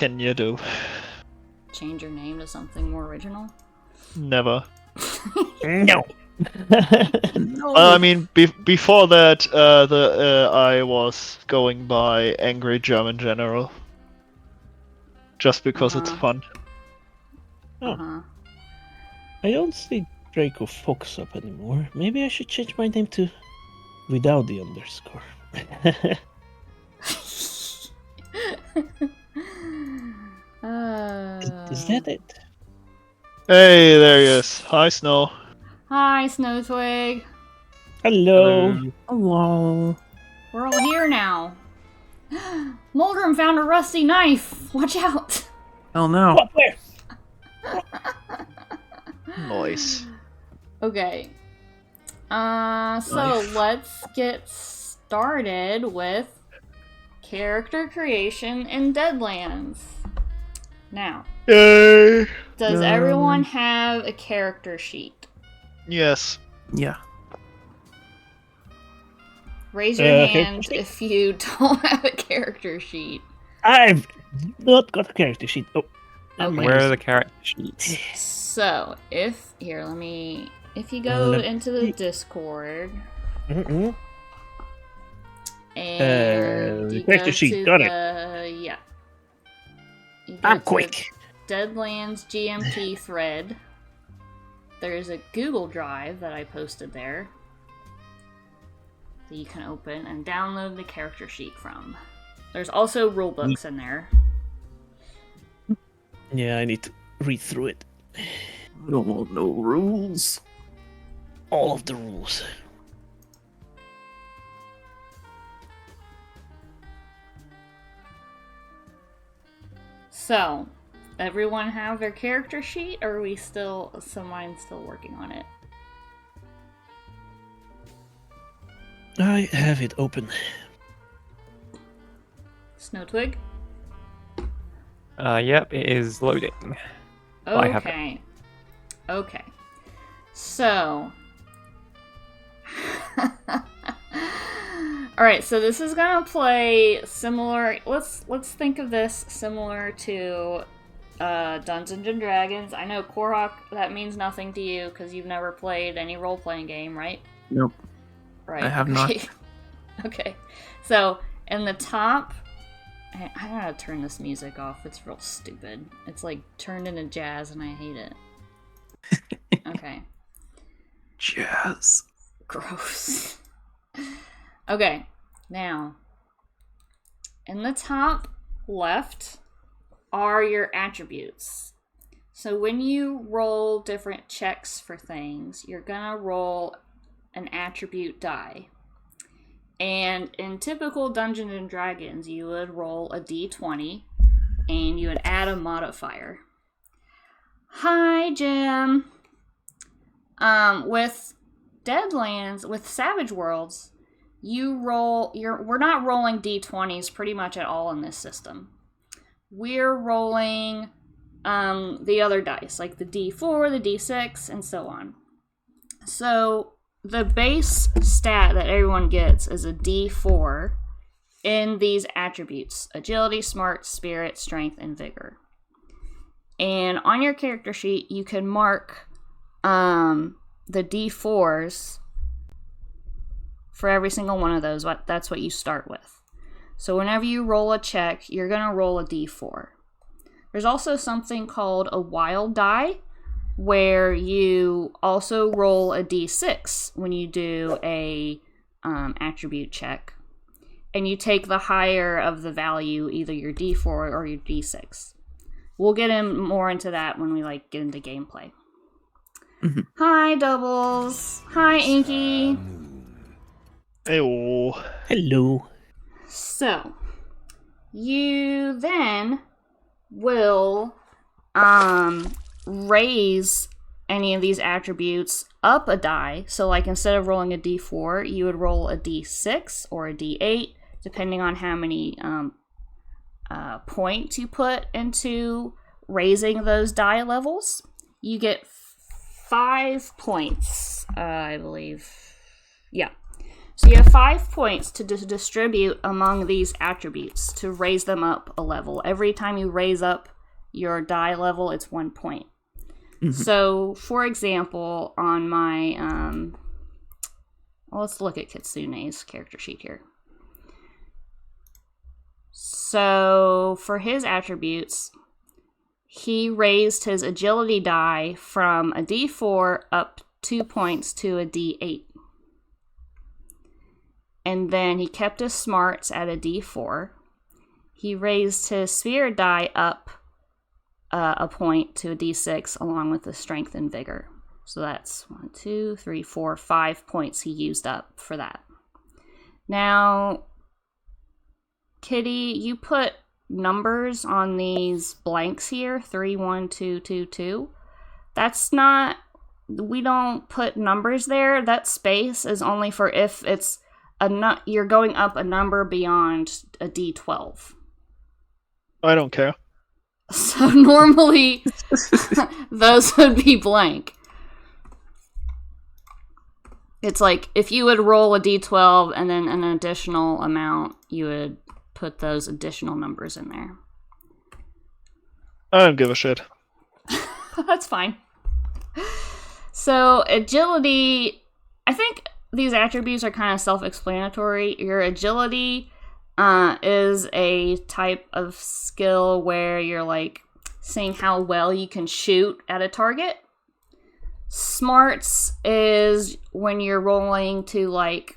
can you do? Change your name to something more original? Never. No. No. I mean, before that, I was going by Angry German General. Just because it's fun. Oh. Uh-huh. I don't see Draco Fox up anymore. Maybe I should change my name to without the underscore. Is that it? Hey, there he is. Hi, Snow. Hi, Snowtwig. Hello. Hello. We're all here now. Moldrum found a rusty knife. Watch out. Oh no. What? Where? Nice. Okay. So Knife. let's get started with character creation in Deadlands. Now, Yay! does everyone have a character sheet? Yes. Yeah. Raise your Okay. hand if you don't have a character sheet. I've not got a character sheet. Oh, Okay. Where are the character sheets? So, if you go into the Discord Mm-mm. and you character go sheet, to got it. yeah. You go I'm to quick. Deadlands GMP thread. There's a Google Drive that I posted there that you can open and download the character sheet from. There's also rulebooks in there. Yeah, I need to read through it. I don't want no rules. All of the rules. So, everyone have their character sheet, or are we still, someone's still working on it? I have it open. Snowtwig? Yep, it is loading. I have it. Okay. Okay. So. Alright, so this is gonna play similar. Let's think of this similar to Dungeons and Dragons. I know, Korok, that means nothing to you because you've never played any role playing game, right? Nope. Right. I have not. Okay. So, in the top. I gotta turn this music off. It's real stupid. It's like turned into jazz and I hate it. Okay. Jazz. Gross. Okay. Now, in the top left are your attributes. So when you roll different checks for things, you're gonna roll an attribute die. And in typical Dungeons and Dragons, you would roll a d20 and you would add a modifier. Hi, Jim. With Deadlands, with Savage Worlds, we're not rolling d20s pretty much at all in this system. We're rolling the other dice, like the d4, the d6, and so on. So the base stat that everyone gets is a d4 in these attributes: agility, smart, spirit, strength, and vigor. And on your character sheet, you can mark the d4s for every single one of those. That's what you start with. So whenever you roll a check, you're going to roll a d4. There's also something called a wild die, where you also roll a d6 when you do a attribute check. And you take the higher of the value, either your d4 or your d6. We'll get more into that when we get into gameplay. Mhm. Hi, Doubles. Hi, Inky. Ew. Hello. So, you then will raise any of these attributes up a die. So instead of rolling a d4, you would roll a d6 or a d8, depending on how many points you put into raising those die levels. You get 5 points, I believe. Yeah. So you have 5 points to distribute among these attributes to raise them up a level. Every time you raise up your die level, it's 1 point. So, for example, on my... well, let's look at Kitsune's character sheet here. So, for his attributes, he raised his agility die from a D4 up 2 points to a D8. And then he kept his smarts at a D4. He raised his spirit die up a point to a D6 along with the strength and vigor. So that's 1, 2, 3, 4, 5 points he used up for that. Now, Kitty, you put numbers on these blanks here, 3, 1, 2, 2, 2. That's not, we don't put numbers there. That space is only for if it's you're going up a number beyond a D12. I don't care. So normally those would be blank. It's like if you would roll a D12 and then an additional amount, you would put those additional numbers in there. I don't give a shit. That's fine. So agility, I think these attributes are kind of self-explanatory. Your agility is a type of skill where you're like seeing how well you can shoot at a target. Smarts is when you're rolling to like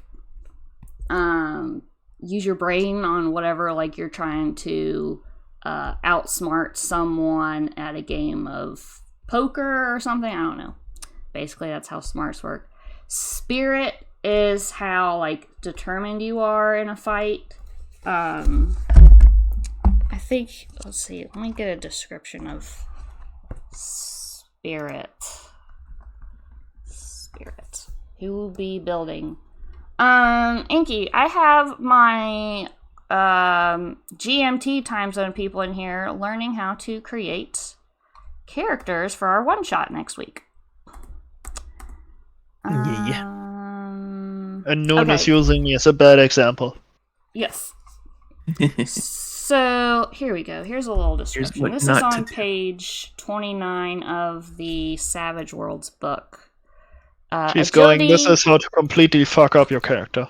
use your brain on whatever, like you're trying to outsmart someone at a game of poker or something. I don't know. Basically, that's how smarts work. Spirit is how like determined you are in a fight. I think, let's see, let me get a description of spirit. Who will be building? Inky, I have my GMT time zone people in here learning how to create characters for our one-shot next week. Yeah. And Noon is using me as a bad example. Yes. So, here we go. Here's a little description. This is on page 29 of the Savage Worlds book. She's going, this is how to completely fuck up your character.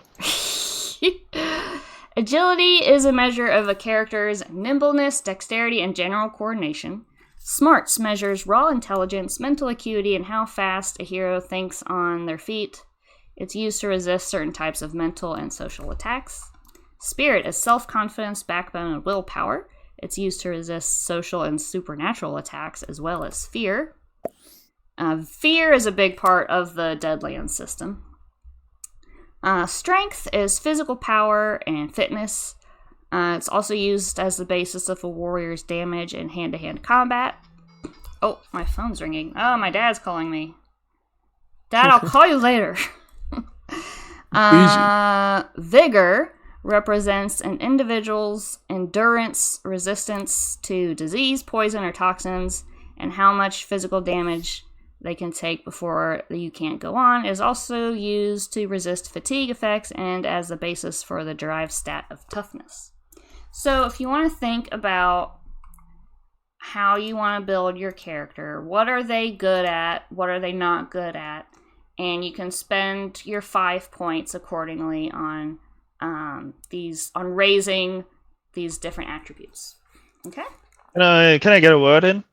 Agility is a measure of a character's nimbleness, dexterity, and general coordination. Smarts measures raw intelligence, mental acuity, and how fast a hero thinks on their feet. It's used to resist certain types of mental and social attacks. Spirit is self-confidence, backbone, and willpower. It's used to resist social and supernatural attacks, as well as fear. Fear is a big part of the Deadlands system. Strength is physical power and fitness. It's also used as the basis of a warrior's damage in hand-to-hand combat. Oh, my phone's ringing. Oh, my dad's calling me. Dad, I'll call you later. Vigor represents an individual's endurance, resistance to disease, poison, or toxins, and how much physical damage they can take before you can't go on. It is also used to resist fatigue effects and as the basis for the derived stat of toughness. So if you want to think about how you want to build your character, what are they good at, what are they not good at, and you can spend your 5 points accordingly on raising these different attributes. Okay? Can I get a word in?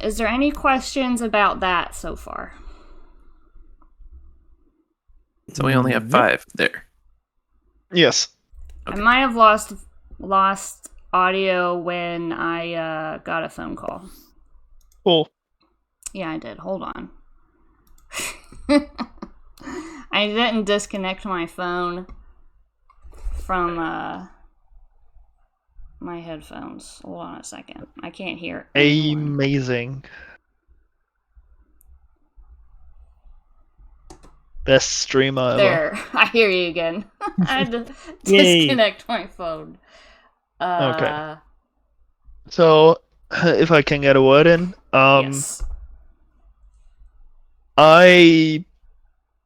Is there any questions about that so far? So we only have 5 there. Yes. Okay. I might have lost audio when I got a phone call. Cool. Yeah, I did. Hold on. I didn't disconnect my phone from my headphones. Hold on a second. I can't hear anyone. Amazing. Best streamer ever. There, I hear you again. I had to disconnect my phone. Okay. So, if I can get a word in, yes. I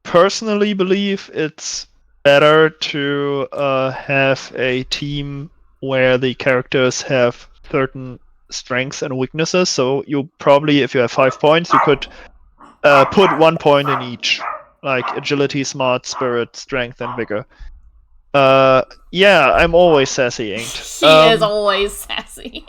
personally believe it's better to have a team where the characters have certain strengths and weaknesses. So you probably, if you have 5 points, you could put 1 point in each, like agility, smart, spirit, strength, and vigor. Yeah, I'm always sassy inked. She is always sassy.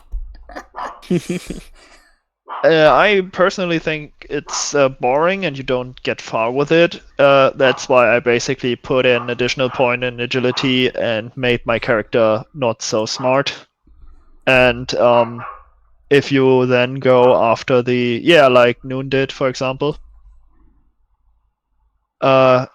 I personally think it's boring and you don't get far with it. That's why I basically put an additional point in agility and made my character not so smart. And if you then go after like Noon did, for example. So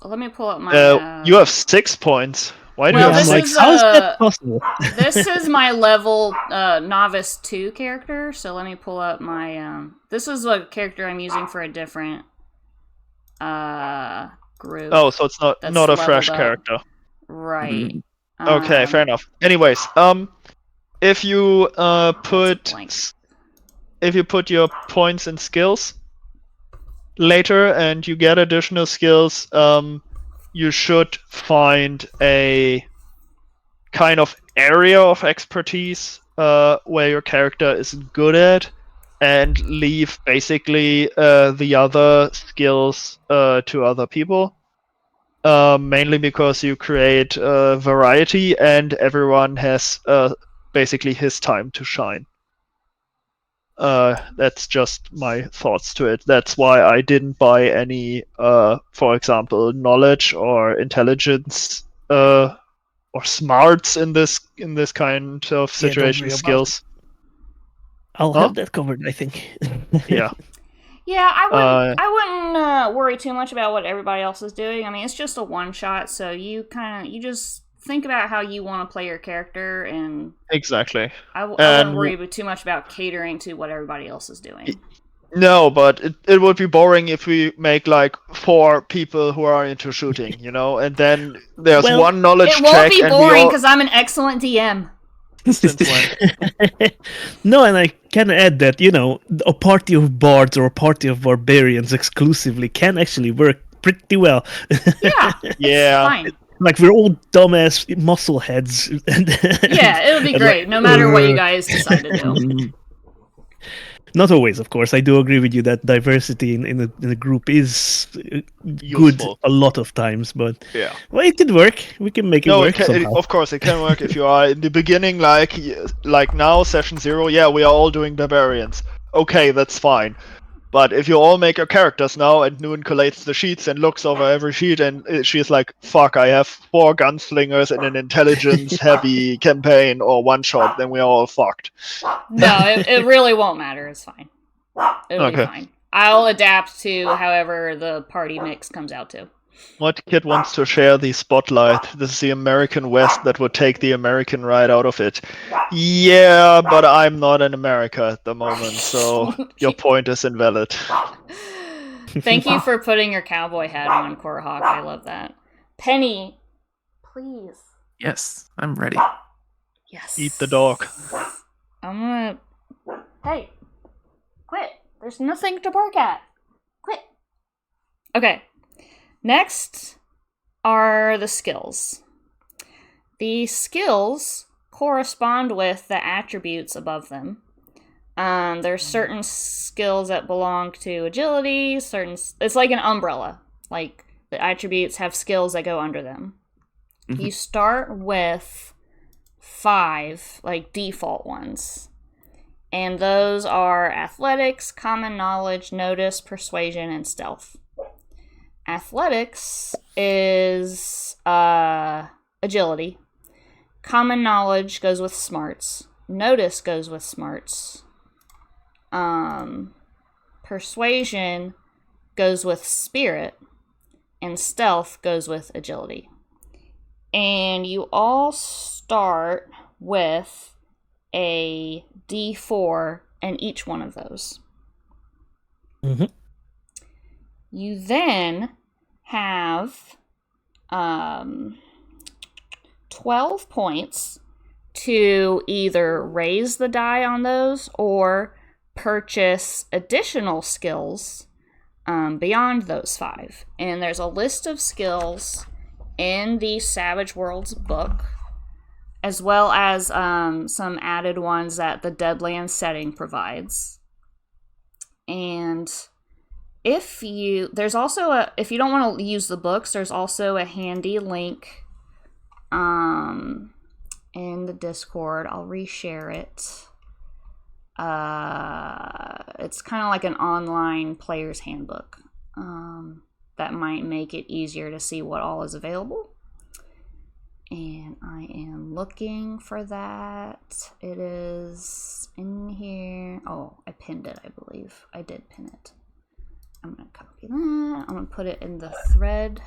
let me pull up my. You have 6 points. Why do you Well, have this six? is how is that possible? this is my level novice 2 character. So let me pull up my. This is a character I'm using for a different group. Oh, so it's not that's a leveled fresh up. character. Right. Okay, fair enough. Anyways, if you put your points in skills later and you get additional skills, you should find a kind of area of expertise where your character is good at, and leave basically the other skills to other people. Mainly because you create variety and everyone has basically his time to shine. That's just my thoughts to it. That's why I didn't buy any, for example, knowledge or intelligence or smarts in this kind of Yeah, don't situation. worry about Skills. I'll have that covered, I think. Yeah. Yeah, I wouldn't worry too much about what everybody else is doing. I mean, it's just a one shot, so you just think about how you want to play your character, and exactly. I wouldn't worry too much about catering to what everybody else is doing. No, but it would be boring if we make like 4 people who are into shooting, and then there's one knowledge check. It won't be boring because I'm an excellent DM. Since when? No, and I can add that, a party of bards or a party of barbarians exclusively can actually work pretty well. Yeah. Fine. Like, we're all dumbass muscle heads. Yeah, it would be great, no matter what you guys decide to do. Not always, of course. I do agree with you that diversity in a group is good a lot of times, but well, it could work. We can make it work somehow. Of course, it can work if you are in the beginning, like now, session 0. Yeah, we are all doing barbarians. Okay, that's fine. But if you all make your characters now, and Noon collates the sheets and looks over every sheet, and she's like, "Fuck, I have 4 gunslingers in an intelligence-heavy campaign or one shot," then we are all fucked. No, it really won't matter. It's fine. It'll be fine. I'll adapt to however the party mix comes out to. What kid wants to share the spotlight? This is the American West that would take the American right out of it. Yeah, but I'm not in America at the moment, so your point is invalid. Thank you for putting your cowboy hat on, Korhawk. I love that. Penny, please. Yes, I'm ready. Yes. Eat the dog. I'm gonna... Hey, quit. There's nothing to bark at. Quit. Okay. Next are the skills. The skills correspond with the attributes above them. There's certain skills that belong to agility, it's like an umbrella. Like, the attributes have skills that go under them. Mm-hmm. You start with 5, like, default ones. And those are athletics, common knowledge, notice, persuasion, and stealth. Athletics is agility. Common knowledge goes with smarts. Notice goes with smarts. Persuasion goes with spirit. And stealth goes with agility. And you all start with a D4 in each one of those. Mm-hmm. You then have 12 points to either raise the die on those or purchase additional skills beyond those 5. And there's a list of skills in the Savage Worlds book, as well as some added ones that the Deadlands setting provides. And if you don't want to use the books, there's also a handy link in the Discord. I'll reshare it. It's kind of like an online player's handbook. That might make it easier to see what all is available. And I am looking for that. It is in here. Oh, I pinned it, I believe. I did pin it. I'm going to copy that. I'm going to put it in the thread.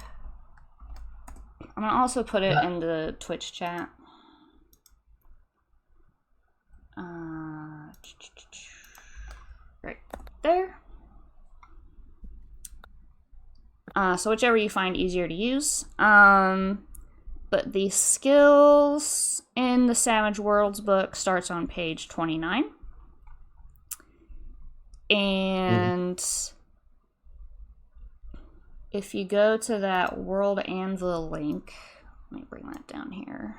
I'm going to also put it in the Twitch chat. Right there. So whichever you find easier to use. But the skills in the Savage Worlds book starts on page 29. And if you go to that World Anvil link, let me bring that down here.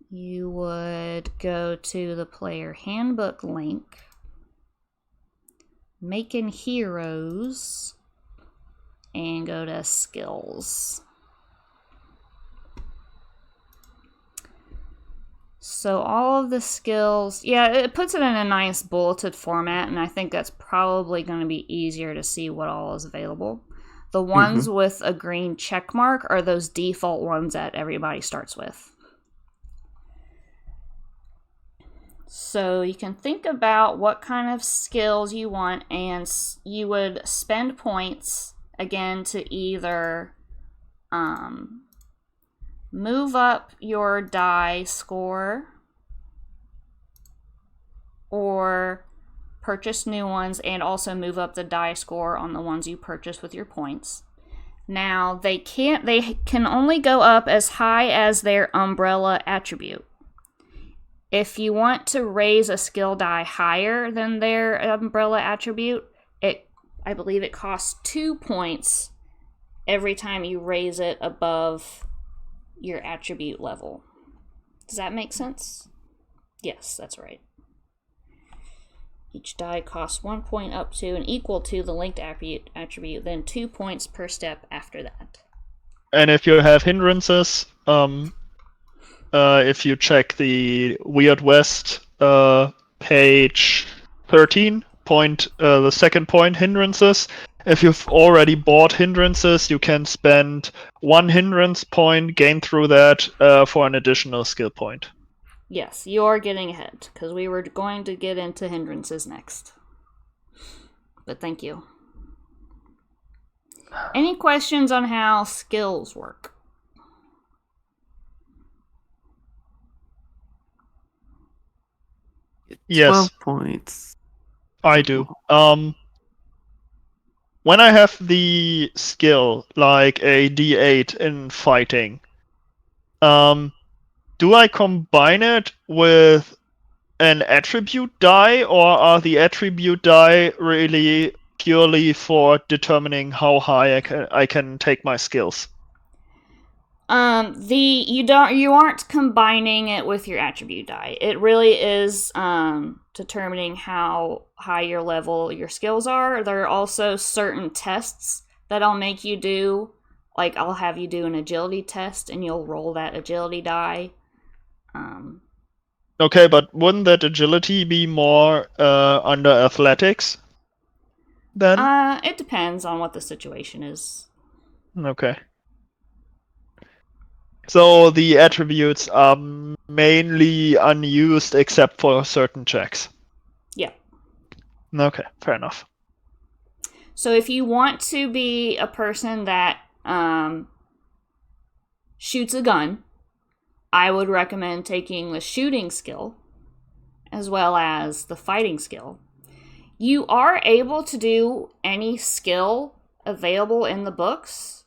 You would go to the player handbook link, Making Heroes, and go to skills. So all of the skills, it puts it in a nice bulleted format, and I think that's probably going to be easier to see what all is available. The ones with a green check mark are those default ones that everybody starts with. So you can think about what kind of skills you want, and you would spend points, again, to either move up your die score or purchase new ones, and also move up the die score on the ones you purchase with your points. Now, they can only go up as high as their umbrella attribute. If you want to raise a skill die higher than their umbrella attribute, I believe it costs 2 points every time you raise it above your attribute level. Does that make sense? Yes, that's right. Each die costs 1 point up to and equal to the linked attribute, then 2 points per step after that. And if you have hindrances, if you check the Weird West page 13, the second point, hindrances, if you've already bought hindrances, you can spend 1 hindrance point, gain through that for an additional skill point. Yes, you are getting ahead, because we were going to get into hindrances next. But thank you. Any questions on how skills work? Yes. 12 points. I do. When I have the skill, like a D8 in fighting, do I combine it with an attribute die, or are the attribute die really purely for determining how high I can take my skills? You aren't combining it with your attribute die. It really is determining how high your level your skills are. There are also certain tests that I'll make you do. Like, I'll have you do an agility test, and you'll roll that agility die. Okay, but wouldn't that agility be more under athletics then? It depends on what the situation is. Okay. So the attributes are mainly unused except for certain checks. Yeah. Okay, fair enough. So if you want to be a person that shoots a gun, I would recommend taking the shooting skill as well as the fighting skill. You are able to do any skill available in the books.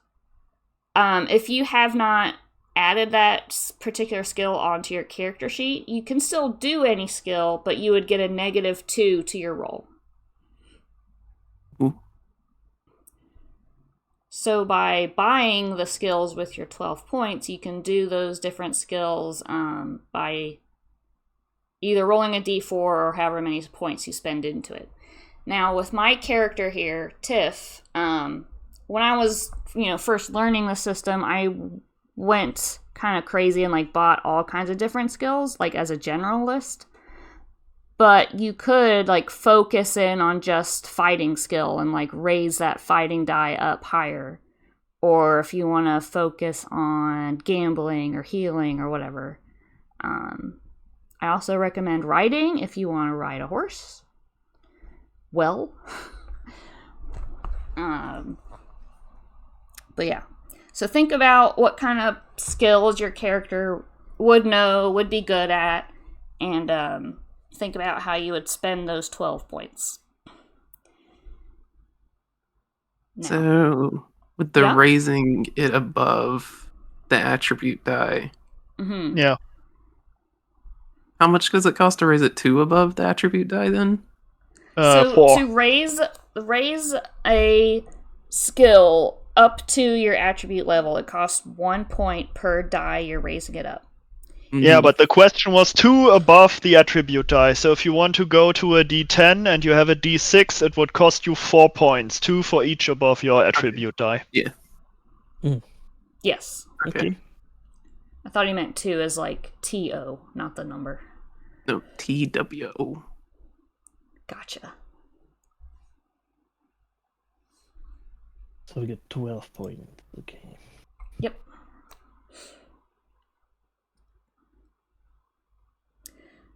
If you have not added that particular skill onto your character sheet, you can still do any skill, but you would get a -2 to your roll. So by buying the skills with your 12 points, you can do those different skills by either rolling a d4 or however many points you spend into it. Now, with my character here, Tiff, when I was, first learning the system, I went kind of crazy and bought all kinds of different skills, as a general list. But you could focus in on just fighting skill and raise that fighting die up higher. Or if you want to focus on gambling or healing or whatever. I also recommend riding if you want to ride a horse. Well. But yeah. So think about what kind of skills your character would know, would be good at, and think about how you would spend those 12 points. Now, so, with the raising it above the attribute die. Mm-hmm. Yeah. How much does it cost to raise it 2 above the attribute die then? So 4. to raise a skill up to your attribute level, it costs 1 point per die you're raising it up. Mm-hmm. Yeah, but the question was 2 above the attribute die. So if you want to go to a d10 and you have a d6, it would cost you 4 points, 2 for each above your attribute die. Yeah. Yes. Okay. I thought he meant 2 as TO, not the number. No, TWO. Gotcha. So we get 12 points. Okay. Yep.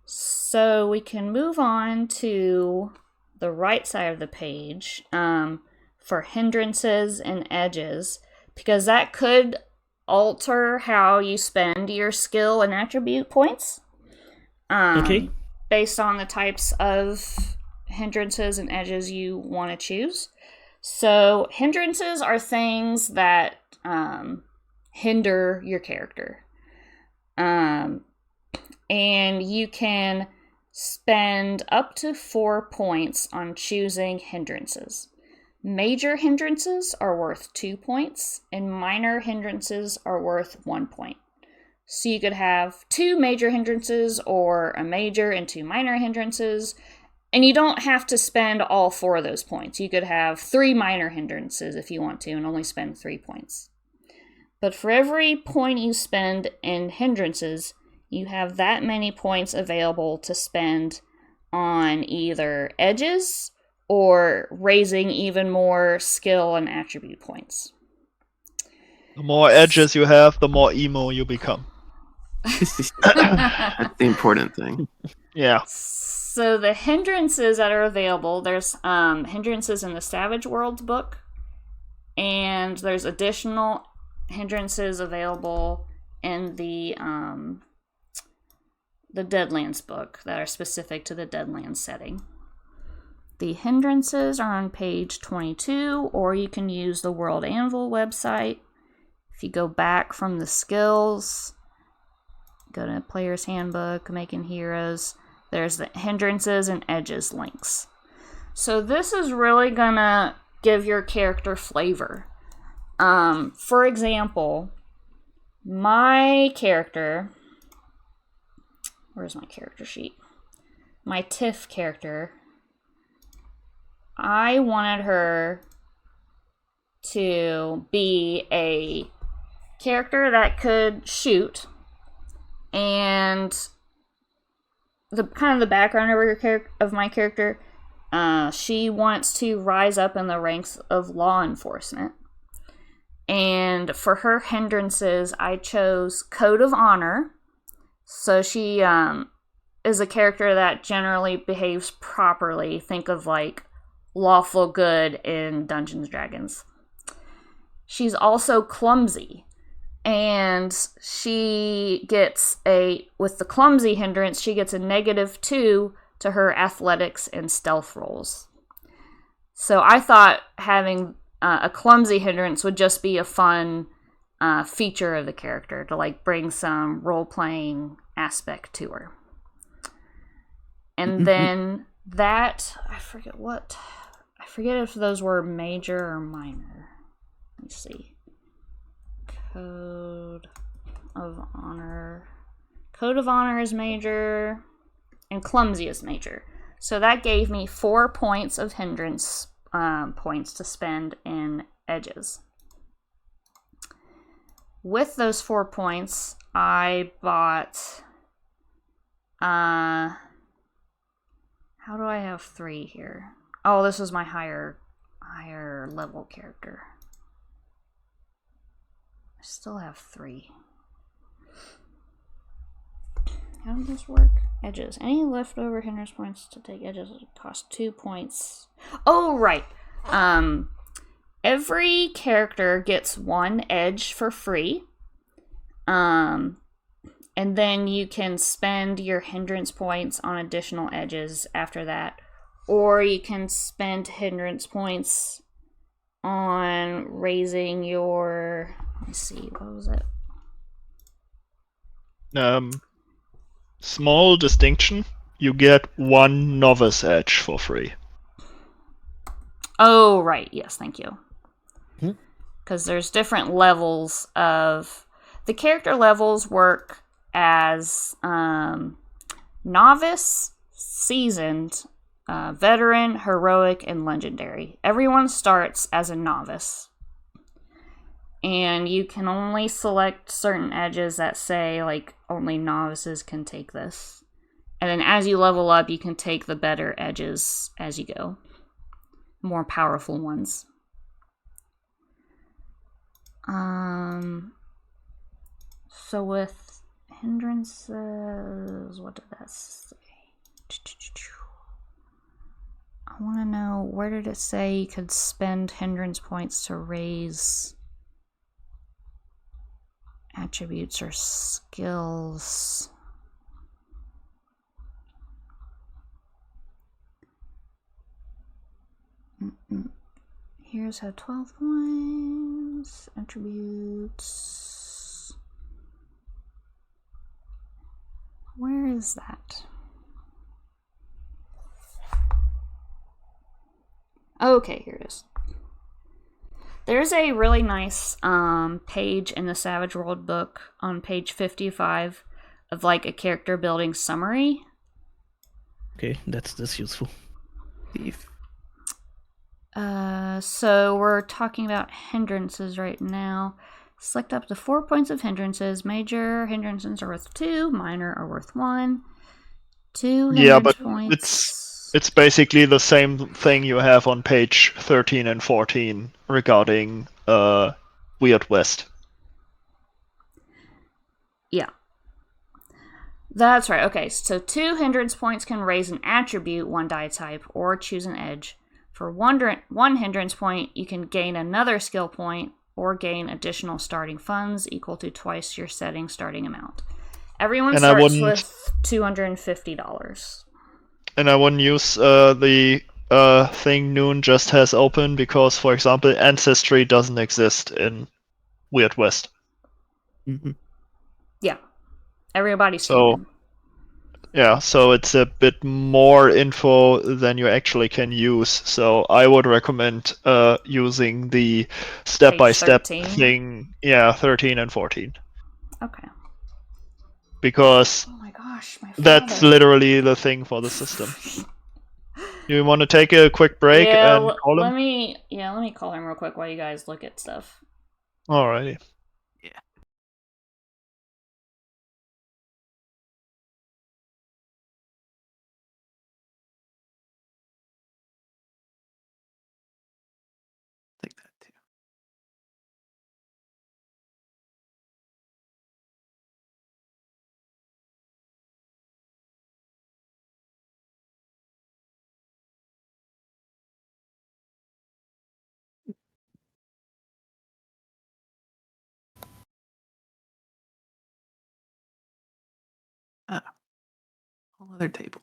So we can move on to the right side of the page for hindrances and edges, because that could alter how you spend your skill and attribute points. Okay. Based on the types of hindrances and edges you want to choose. So hindrances are things that hinder your character. And you can spend up to 4 points on choosing hindrances. Major hindrances are worth 2 points, and minor hindrances are worth 1 point. So you could have 2 major hindrances or a major and 2 minor hindrances, and you don't have to spend all 4 of those points. You could have 3 minor hindrances if you want to and only spend 3 points. But for every point you spend in hindrances, you have that many points available to spend on either edges or raising even more skill and attribute points. The more edges you have, the more emo you become. That's the important thing. Yeah. So the hindrances that are available, there's hindrances in the Savage Worlds book, and there's additional hindrances available in the Deadlands book that are specific to the Deadlands setting. The hindrances are on page 22, or you can use the World Anvil website. If you go back from the skills, go to Player's Handbook, Making Heroes, there's the hindrances and edges links. So this is really gonna give your character flavor. For example, my character, where's my character sheet? My Tiff character, I wanted her to be a character that could shoot, and the kind of the background of my character, she wants to rise up in the ranks of law enforcement. And for her hindrances, I chose Code of Honor. So she is a character that generally behaves properly. Think of lawful good in Dungeons & Dragons. She's also clumsy. And she gets with the clumsy hindrance, she gets a -2 to her athletics and stealth rolls. So I thought having a clumsy hindrance would just be a fun feature of the character to bring some role-playing aspect to her. And then that, I forget if those were major or minor. Let me see. Code of Honor. Code of Honor is major, and Clumsy is major. So that gave me 4 points of hindrance points to spend in edges. With those 4 points, I bought... how do I have 3 here? Oh, this was my higher level character. I still have 3. How does this work? Edges. Any leftover hindrance points to take edges cost 2 points. Oh, right. Every character gets 1 edge for free. And then you can spend your hindrance points on additional edges after that. Or you can spend hindrance points on raising your... Let's see, what was it? Small distinction. You get 1 novice edge for free. Oh, right. Yes, thank you. Because there's different levels of... The character levels work as novice, seasoned, veteran, heroic, and legendary. Everyone starts as a novice. And you can only select certain edges that say, like, only novices can take this. And then as you level up, you can take the better edges as you go. More powerful ones. So with hindrances, what did that say? I want to know, where did it say you could spend hindrance points to raise attributes or skills? Here's how 12 points, attributes. Where is that? Okay, here it is. There's a really nice page in the Savage World book on page 55 of like a character building summary. Okay, that's useful. So we're talking about hindrances right now. Select up to 4 points of hindrances. Major hindrances are worth 2, minor are worth 1. 2 hindrance points. It's basically the same thing you have on page 13 and 14 regarding Weird West. Yeah. That's right. Okay, so 2 hindrance points can raise an attribute, 1 die type, or choose an edge. For 1 hindrance point, you can gain another skill point or gain additional starting funds equal to twice your setting starting amount. Everyone starts with $250. And I wouldn't use the thing Noon just has open because, for example, Ancestry doesn't exist in Weird West. Mm-hmm. Yeah. Everybody's human. Yeah, so it's a bit more info than you actually can use. So I would recommend using the step-by-step thing. Yeah, 13 and 14. Okay. Because oh my gosh, that's literally the thing for the system. You want to take a quick break and call him? Let me call him real quick while you guys look at stuff. Alrighty. Yeah. Take that too. Ah, whole other table.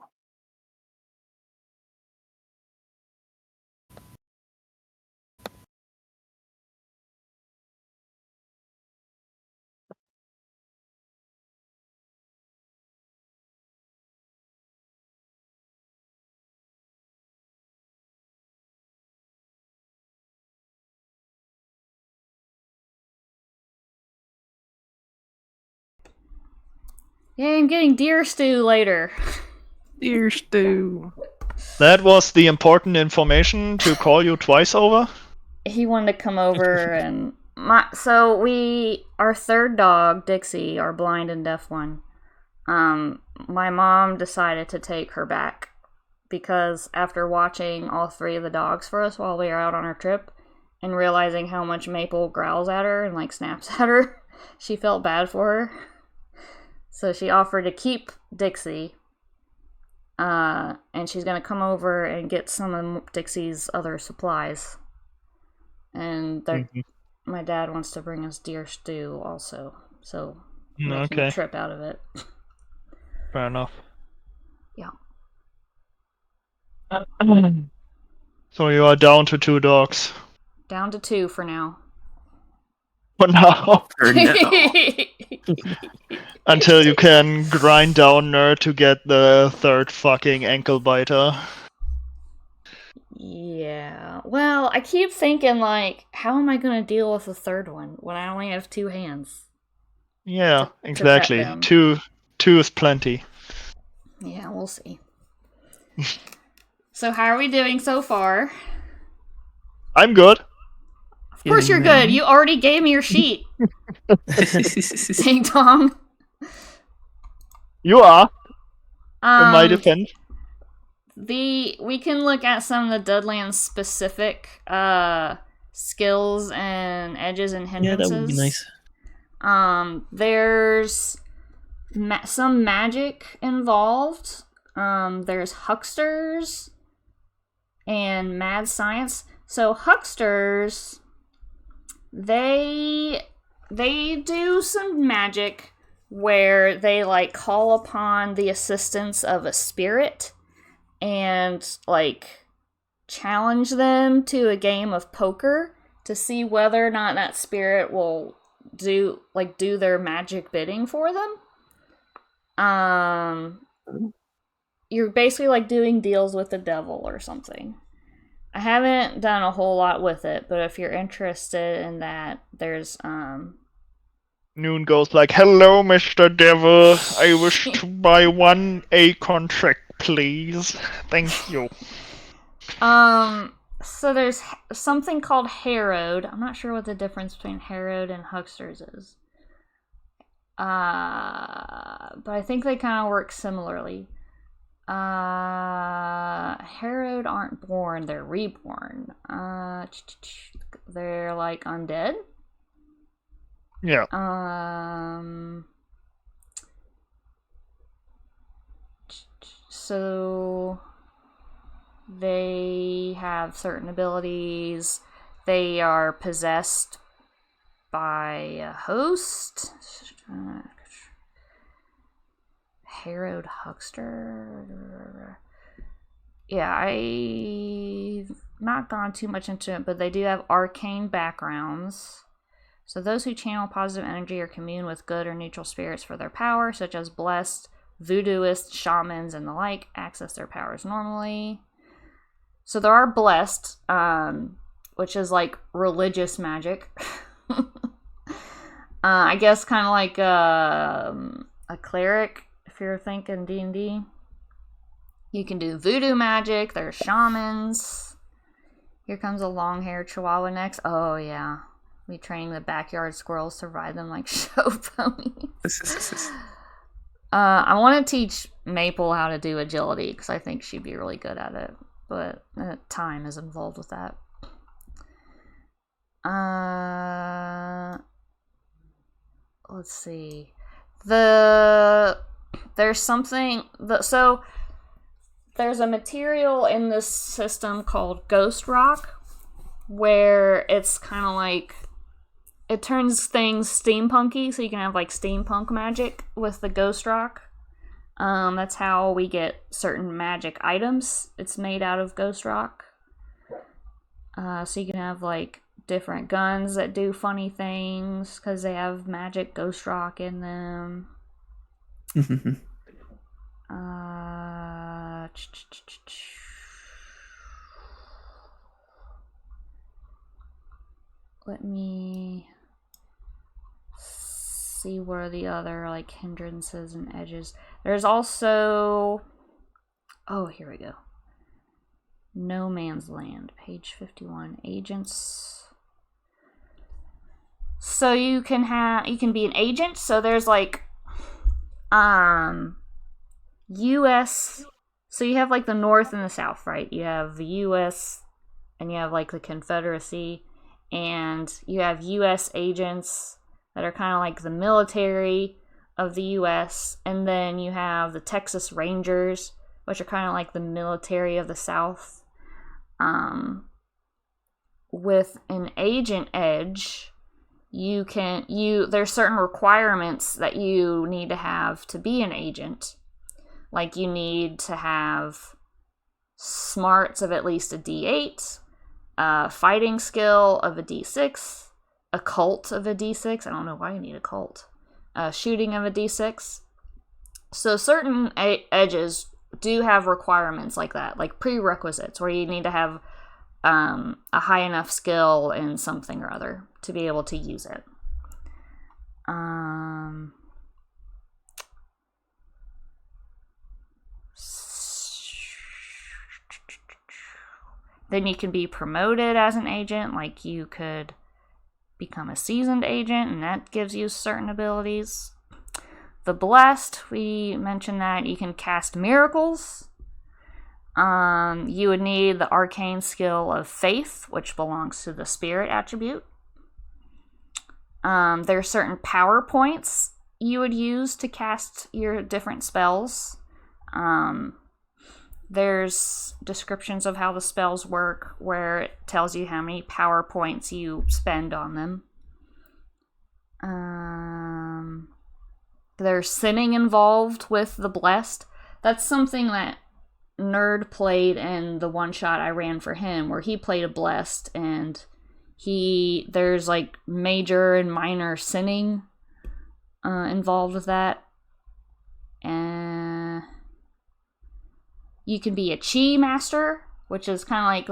Yay, I'm getting deer stew later. Deer stew. That was the important information to call you twice over? He wanted to come over and... our third dog, Dixie, our blind and deaf one, my mom decided to take her back because after watching all 3 of the dogs for us while we were out on our trip and realizing how much Maple growls at her and snaps at her, she felt bad for her. So she offered to keep Dixie, and she's gonna come over and get some of Dixie's other supplies. And my dad wants to bring us deer stew also, so making a trip out of it. Fair enough. Yeah. So you are down to 2 dogs. Down to 2 for now. For now. For now. Until you can grind down Nerd to get the 3rd fucking ankle biter. Yeah. Well, I keep thinking, how am I going to deal with the 3rd one when I only have 2 hands? Yeah, exactly. 2 is plenty. Yeah, we'll see. So how are we doing so far? I'm good. Of course you're good. You already gave me your sheet. Ding dong. You are. In my defense. We can look at some of the Deadlands specific skills and edges and hindrances. Yeah, that would be nice. There's some magic involved. There's hucksters and mad science. So hucksters, they do some magic where they call upon the assistance of a spirit and challenge them to a game of poker to see whether or not that spirit will do their magic bidding for them. You're basically doing deals with the devil or something. I haven't done a whole lot with it, but if you're interested in that, there's Noon goes hello, Mr. Devil. I wish to buy 1 contract, please. Thank you. So there's something called Harrowed. I'm not sure what the difference between Harrowed and Hucksters is. But I think they kind of work similarly. Harrowed aren't born, they're reborn. They're undead. Yeah. So they have certain abilities. They are possessed by a host. Harrowed Huckster. Yeah, I've not gone too much into it, but they do have arcane backgrounds. So those who channel positive energy or commune with good or neutral spirits for their power, such as blessed, voodooists, shamans, and the like, access their powers normally. So there are blessed, which is religious magic. I guess kind of like a cleric, if you're thinking D&D. You can do voodoo magic. There's shamans. Here comes a long-haired chihuahua next. Oh, yeah. We train the backyard squirrels to ride them like show ponies. I want to teach Maple how to do agility because I think she'd be really good at it. But time is involved with that. Let's see. There's something... So there's a material in this system called Ghost Rock where it's kind of it turns things steampunky, so you can have steampunk magic with the Ghost Rock. That's how we get certain magic items. It's made out of Ghost Rock. So you can have different guns that do funny things because they have magic Ghost Rock in them. Let me see what are the other like hindrances and edges. There's also, oh, here we go. No Man's Land, page 51. Agents. So you can be an agent. So there's like US. So you have like the North and the South, right? You have the US and you have like the Confederacy, and you have US agents that are kind of like the military of the US, and then you have the Texas Rangers, which are kind of like the military of the South. With an agent edge, there's certain requirements that you need to have to be an agent. Like you need to have smarts of at least a D8, fighting skill of a D6, occult of a D6. I don't know why you need occult. Shooting of a D6. So certain edges do have requirements like that, like prerequisites, where you need to have a high enough skill in something or other to be able to use it. Then you can be promoted as an agent, like you could become a seasoned agent, and that gives you certain abilities. The Blessed, we mentioned that you can cast miracles. You would need the arcane skill of Faith, which belongs to the Spirit attribute. There are certain power points you would use to cast your different spells. There's descriptions of how the spells work, where it tells you how many power points you spend on them. There's sinning involved with the Blessed. That's something that Nerd played in the one shot I ran for him, where he played a Blessed, and there's like major and minor sinning involved with that. And you can be a Chi master, which is kind of like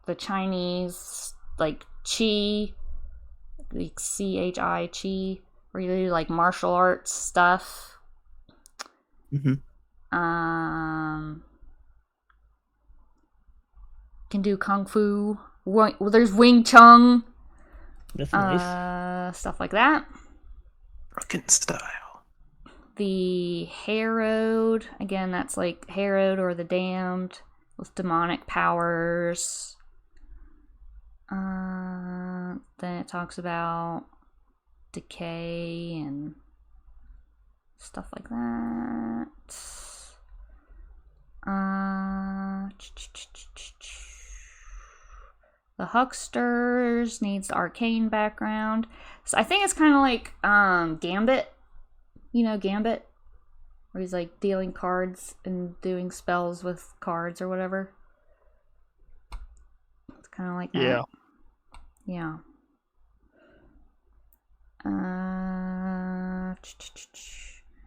the Chinese like Chi, like CHI Chi, where you do like martial arts stuff. Can do kung fu. There's Wing Chun. That's nice. Stuff like that. Rocket style. The Harrowed, again, that's like Harrowed or the Damned with demonic powers. Then it talks about decay and stuff like that. The Hucksters needs the arcane background. So I think it's kind of like Gambit. You know Gambit? Where he's like dealing cards and doing spells with cards or whatever. It's kind of like that. Yeah.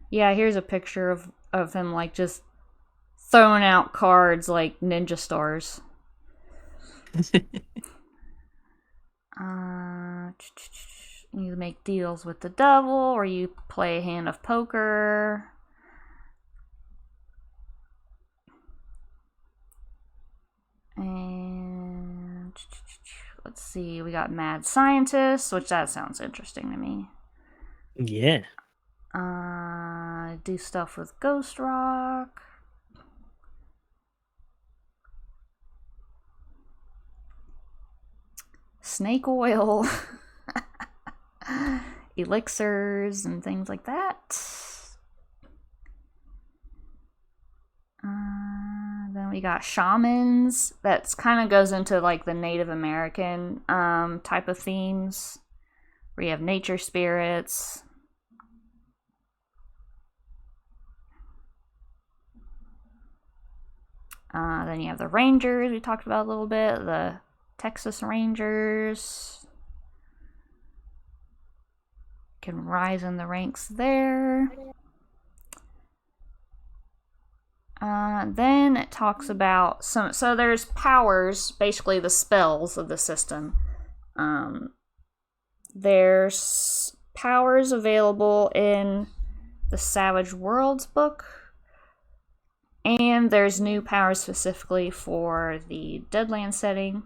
Yeah, here's a picture of him like just throwing out cards like ninja stars. You make deals with the devil, or you play a hand of poker. And let's see, we got Mad Scientist, which that sounds interesting to me. Yeah. Do stuff with Ghost Rock. Snake oil. Elixirs and things like that. Then we got shamans. That's kind of goes into like the Native American type of themes, where you have nature spirits. Then you have the Rangers, we talked about a little bit, the Texas Rangers. Can rise in the ranks there. Then it talks about so there's powers, basically the spells of the system. There's powers available in the Savage Worlds book. And there's new powers specifically for the Deadlands setting.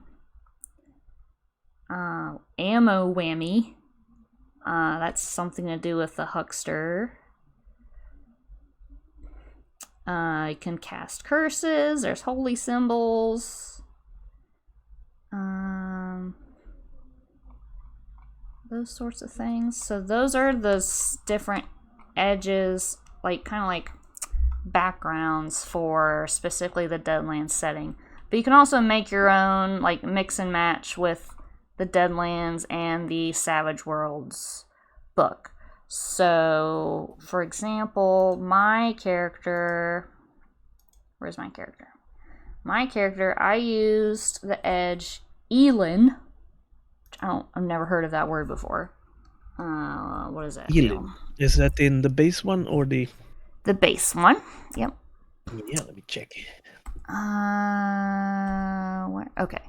Ammo Whammy. That's something to do with the Huckster. You can cast curses. There's holy symbols. Those sorts of things. So those are the different edges, like kind of like backgrounds for specifically the Deadlands setting. But you can also make your own, like mix and match with the Deadlands and the Savage Worlds book. So, for example, my character... Where's my character? My character, I used the edge Elin. I've never heard of that word before. What is that? Elin. Is that in the base one or the... The base one. Yep. Yeah, let me check. Where? Okay.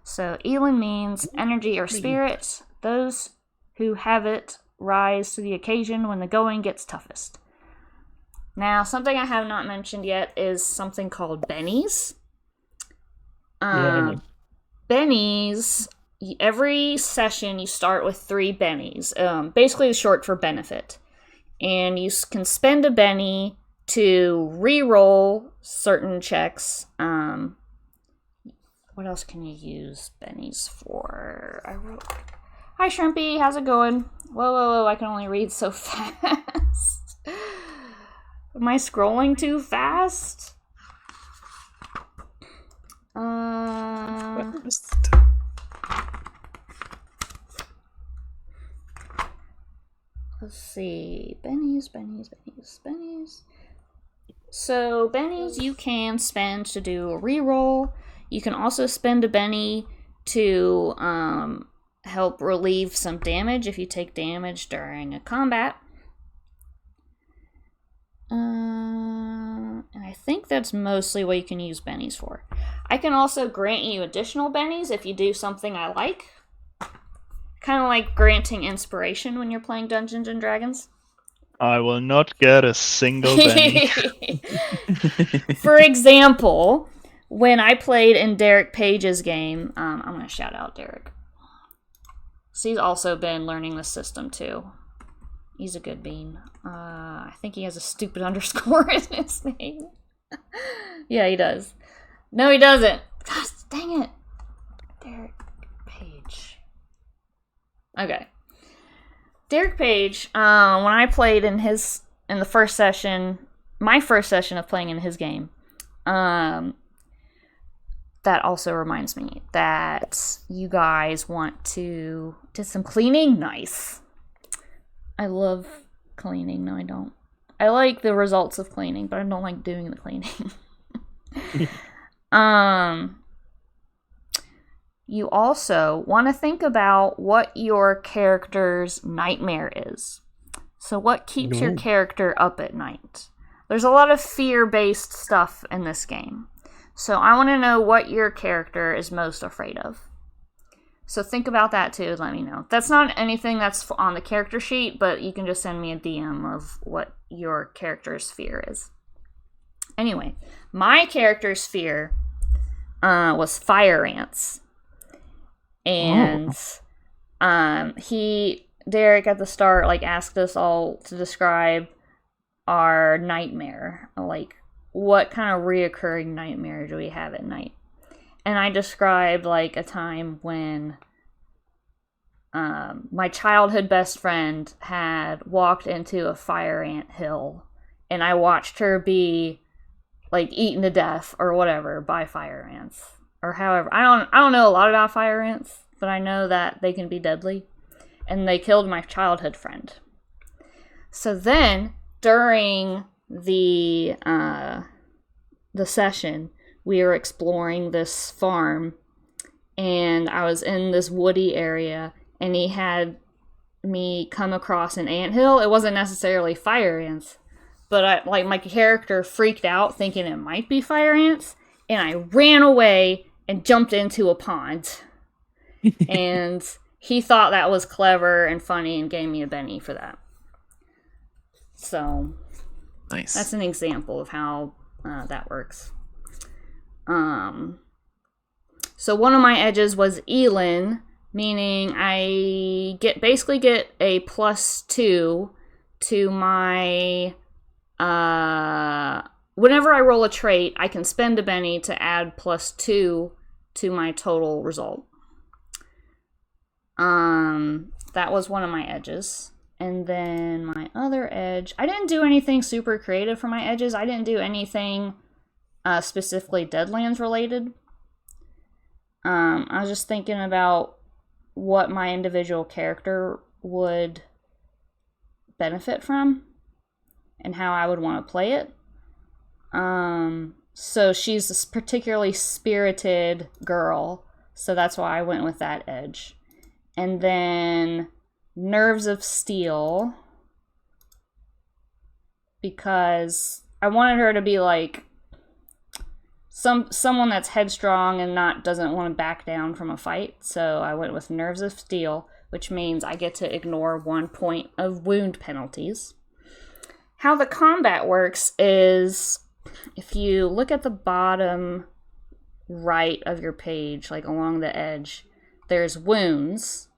So Elin means energy or spirit. Those who have it rise to the occasion when the going gets toughest. Now, something I have not mentioned yet is something called bennies. Bennies, every session you start with 3 bennies. Basically short for benefit. And you can spend a benny to re-roll certain checks. What else can you use bennies for? Hi, Shrimpy. How's it going? Whoa. I can only read so fast. Am I scrolling too fast? Let's see. Bennies. So, bennies you can spend to do a reroll. You can also spend a benny to help relieve some damage if you take damage during a combat. And I think that's mostly what you can use bennies for. I can also grant you additional bennies if you do something I like. Kind of like granting inspiration when you're playing Dungeons and Dragons. I will not get a single benny. For example, when I played in Derek Page's game, I'm going to shout out Derek. So he's also been learning the system too. He's a good bean. I think he has a stupid underscore in his name. Yeah, he does. No, he doesn't. Gosh, dang it. Derek Page. Okay. Derek Page, when I played in the first session, my first session of playing in his game, that also reminds me that you guys want to do some cleaning. Nice. I love cleaning. No, I don't. I like the results of cleaning, but I don't like doing the cleaning. You also want to think about what your character's nightmare is. So what keeps your character up at night? There's a lot of fear-based stuff in this game. So I want to know what your character is most afraid of. So think about that too, let me know. That's not anything that's on the character sheet, but you can just send me a DM of what your character's fear is. Anyway, my character's fear was fire ants. And Derek at the start asked us all to describe our nightmare, what kind of reoccurring nightmare do we have at night. And I described a time when my childhood best friend had walked into a fire ant hill, and I watched her be eaten to death or whatever by fire ants. Or however, I don't know a lot about fire ants, but I know that they can be deadly, and they killed my childhood friend. So then, during the session, we were exploring this farm, and I was in this woody area, and he had me come across an anthill. It wasn't necessarily fire ants, but my character freaked out thinking it might be fire ants, and I ran away and jumped into a pond. And he thought that was clever and funny and gave me a Benny for that. So nice. That's an example of how that works. So one of my edges was Elin, meaning I basically get a +2 to my whenever I roll a trait, I can spend a Benny to add +2 to my total result. That was one of my edges. And then my other edge, I didn't do anything super creative for my edges. I didn't do anything specifically Deadlands related. I was just thinking about what my individual character would benefit from and how I would want to play it. So she's a particularly spirited girl, so that's why I went with that edge. And then Nerves of Steel, because I wanted her to be like someone that's headstrong and doesn't want to back down from a fight. So I went with Nerves of Steel, which means I get to ignore 1 point of wound penalties. How the combat works is if you look at the bottom right of your page, like along the edge, there's wounds,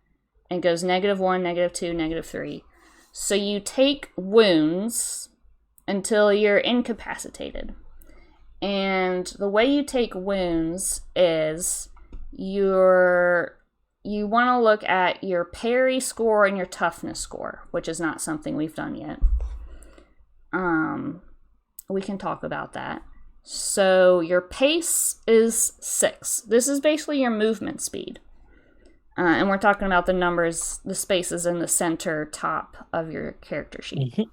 and it goes -1, -2, -3. So you take wounds until you're incapacitated. And the way you take wounds is you want to look at your parry score and your toughness score, which is not something we've done yet. We can talk about that. So your pace is 6. This is basically your movement speed. And we're talking about the numbers, the spaces in the center top of your character sheet.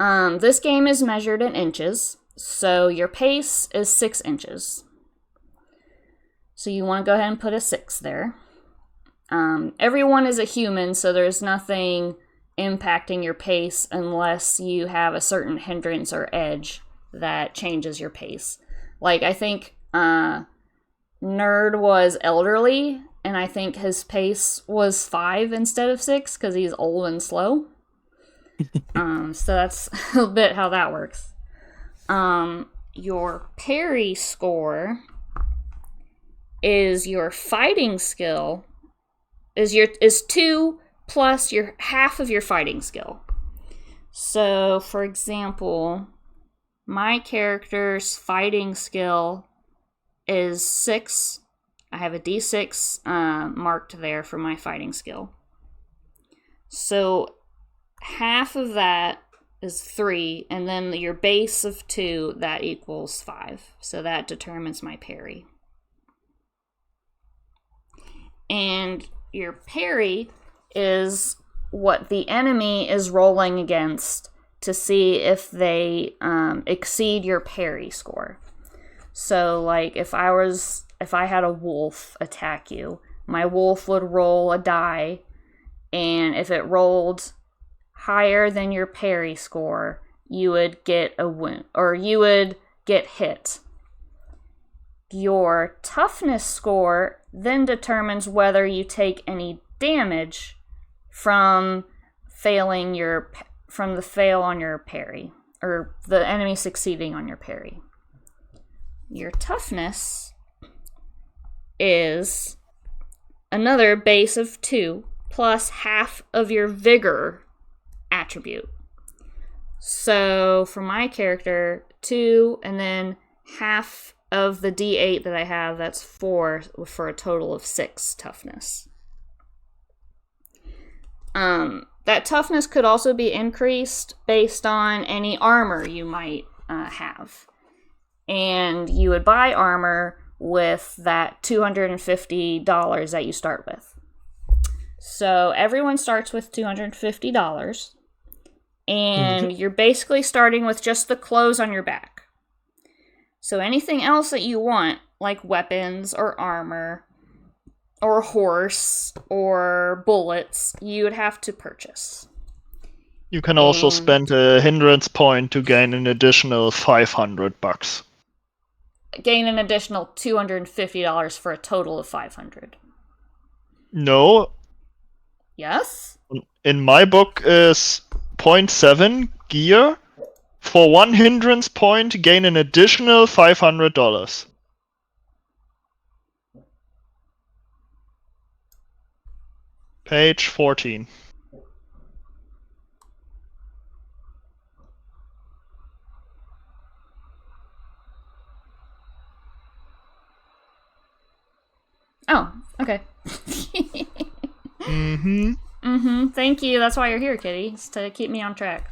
Mm-hmm. This game is measured in inches. So your pace is 6 inches. So you want to go ahead and put a 6 there. Everyone is a human, so there's nothing impacting your pace unless you have a certain hindrance or edge that changes your pace. Like, I think Nerd was elderly, and I think his pace was 5 instead of 6 because he's old and slow. So that's a bit how that works. Your parry score is your fighting skill is 2 plus your half of your fighting skill. So, for example, my character's fighting skill is 6. I have a D6 marked there for my fighting skill. So half of that is 3, and then your base of 2, that equals 5. So that determines my parry. And your parry is what the enemy is rolling against to see if they exceed your parry score. So, like, if I had a wolf attack you, my wolf would roll a die, and if it rolled higher than your parry score, you would get a wound, or you would get hit. Your toughness score then determines whether you take any damage from the fail on your parry, or the enemy succeeding on your parry. Your toughness is another base of 2 plus half of your vigor attribute. So for my character, 2, and then half of the D8 that I have, that's 4, for a total of 6 toughness. That toughness could also be increased based on any armor you might have. And you would buy armor with that $250 that you start with. So everyone starts with $250, and you're basically starting with just the clothes on your back. So anything else that you want, like weapons or armor or a horse or bullets, you would have to purchase. You can also spend a hindrance point to gain an additional $500. Gain an additional $250 for a total of $500. No. Yes? In my book is 0.7 gear. For 1 hindrance point, gain an additional $500. Page 14. Oh, okay. Mm-hmm. Mm-hmm. Thank you. That's why you're here, Kitty. It's to keep me on track.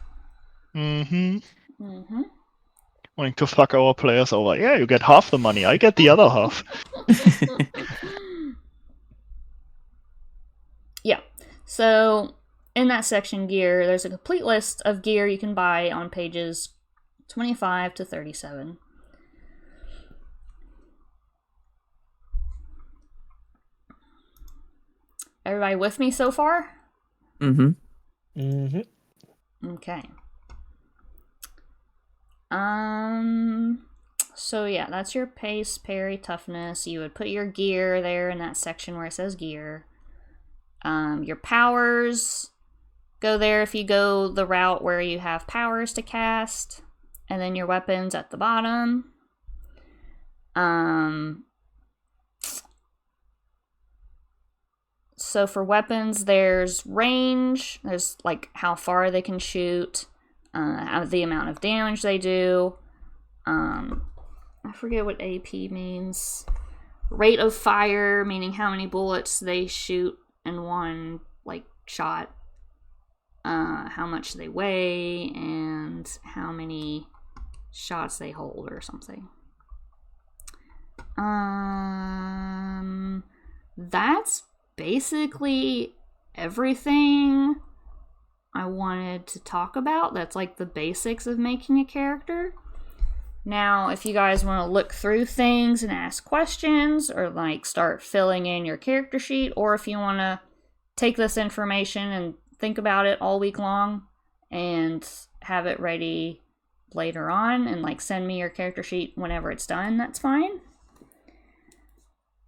Mm-hmm. Mm-hmm. Wanting to fuck our players over. Yeah, you get half the money. I get the other half. Yeah. So in that section, gear, there's a complete list of gear you can buy on pages 25 to 37. Everybody with me so far? Mm-hmm. Mm-hmm. Okay. So yeah, that's your pace, parry, toughness. You would put your gear there in that section where it says gear. Your powers go there if you go the route where you have powers to cast, and then your weapons at the bottom. So for weapons, there's range. There's like how far they can shoot, the amount of damage they do. I forget what AP means. Rate of fire, meaning how many bullets they shoot in one like shot. How much they weigh and how many shots they hold or something. That's basically everything I wanted to talk about. That's like the basics of making a character. Now, if you guys want to look through things and ask questions or like start filling in your character sheet, or if you want to take this information and think about it all week long and have it ready later on and like send me your character sheet whenever it's done, that's fine.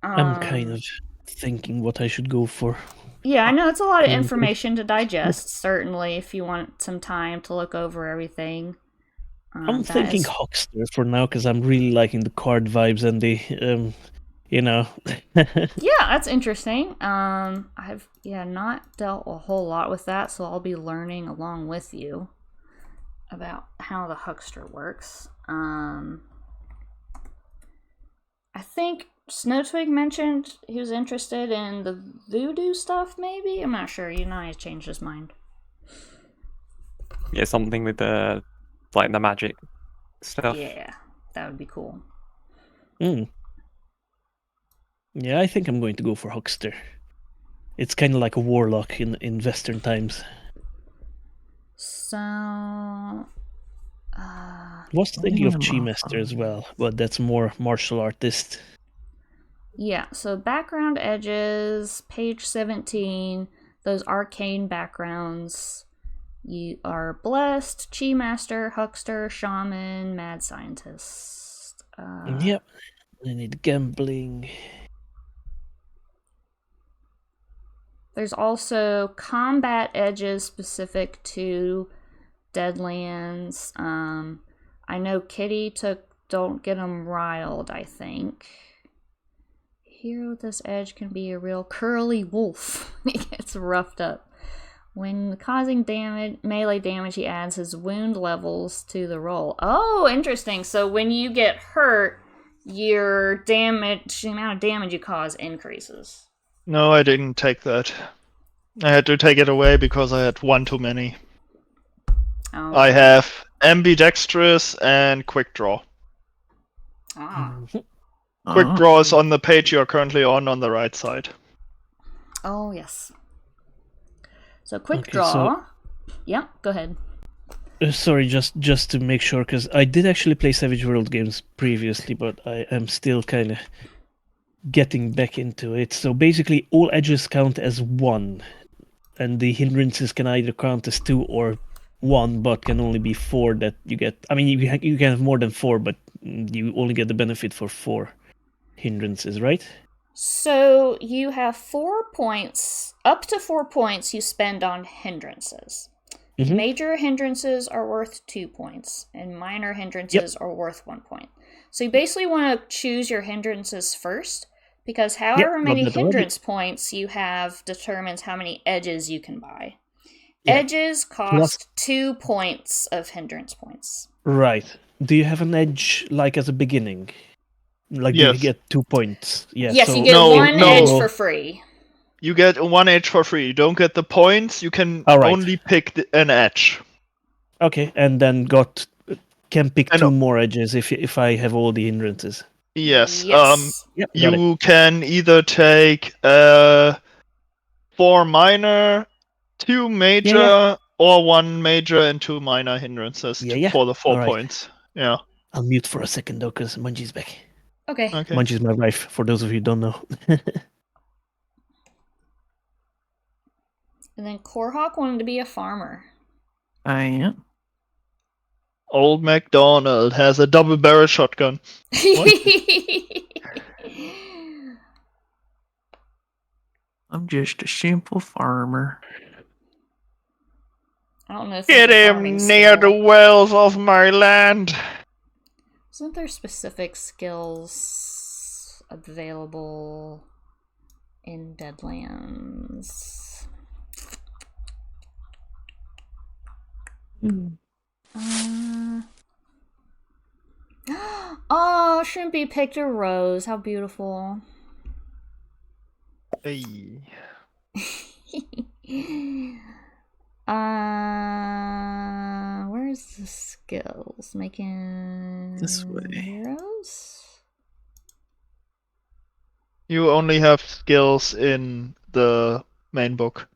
I'm kind of thinking what I should go for. Yeah, I know it's a lot of information to digest, certainly, if you want some time to look over everything. I'm thinking Huckster for now because I'm really liking the card vibes and the, Yeah, that's interesting. I've not dealt a whole lot with that, so I'll be learning along with you about how the Huckster works. I think Snowtwig mentioned he was interested in the voodoo stuff, maybe? I'm not sure. You know, he's changed his mind. Yeah, something with the magic stuff. Yeah, that would be cool. Yeah, I think I'm going to go for Huckster. It's kind of like a warlock in Western times. So... was thinking of Chi Master as well, but that's more martial artist. Yeah, so background edges, page 17, those arcane backgrounds. You are blessed, Chi Master, Huckster, Shaman, Mad Scientist. Yep, I need gambling. There's also combat edges specific to Deadlands. I know Kitty took Don't Get 'em Riled, I think. Hero with this edge can be a real curly wolf when he gets roughed up. When causing damage, melee damage, he adds his wound levels to the roll. Oh, interesting. So when you get hurt, your damage, the amount of damage you cause increases. No, I didn't take that. I had to take it away because I had one too many. Oh. I have ambidextrous and quick draw. Quick draw is on the page you're currently on the right side. Oh, yes. So quick draw. Yeah, go ahead. Sorry, just to make sure, because I did actually play Savage World games previously, but I am still kind of getting back into it. So basically, all edges count as 1, and the hindrances can either count as 2 or 1, but can only be 4 that you get. I mean, you can have more than 4, but you only get the benefit for 4 hindrances, right? So you have 4 points, up to 4 points you spend on hindrances. Mhm. Major hindrances are worth 2 points, and minor hindrances are worth 1 point. So you basically want to choose your hindrances first, because however got many that already. hindrance points you have determines how many edges you can buy. Yeah. Edges cost 2 points of hindrance points. Right. Do you have an edge like as a beginning? Like, do you Yes. get 2 points? Yeah. Yes, so you get No, one no. edge for free. You get 1 edge for free. You don't get the points. You can All right. only pick an edge. Okay, and then can pick And- 2 more edges if I have all the hindrances. Yes. Yes. Yep. Got it. You can either take 4 minor, 2 major, or 1 major and 2 minor hindrances Yeah. for the 4 All right. points. Yeah. I'll mute for a second though, because Munchie's back. Okay. Okay. Munchie's my wife, for those of you who don't know. And then Korhawk wanted to be a farmer. I am. Old MacDonald has a double barrel shotgun. I'm just a simple farmer. I don't know if Get there's a him farming near the skill. wells of my land. Isn't there specific skills available in Deadlands? Oh, Shrimpy picked a rose. How beautiful. Hey. Where's the skills? Making This way. heroes? You only have skills in the main book.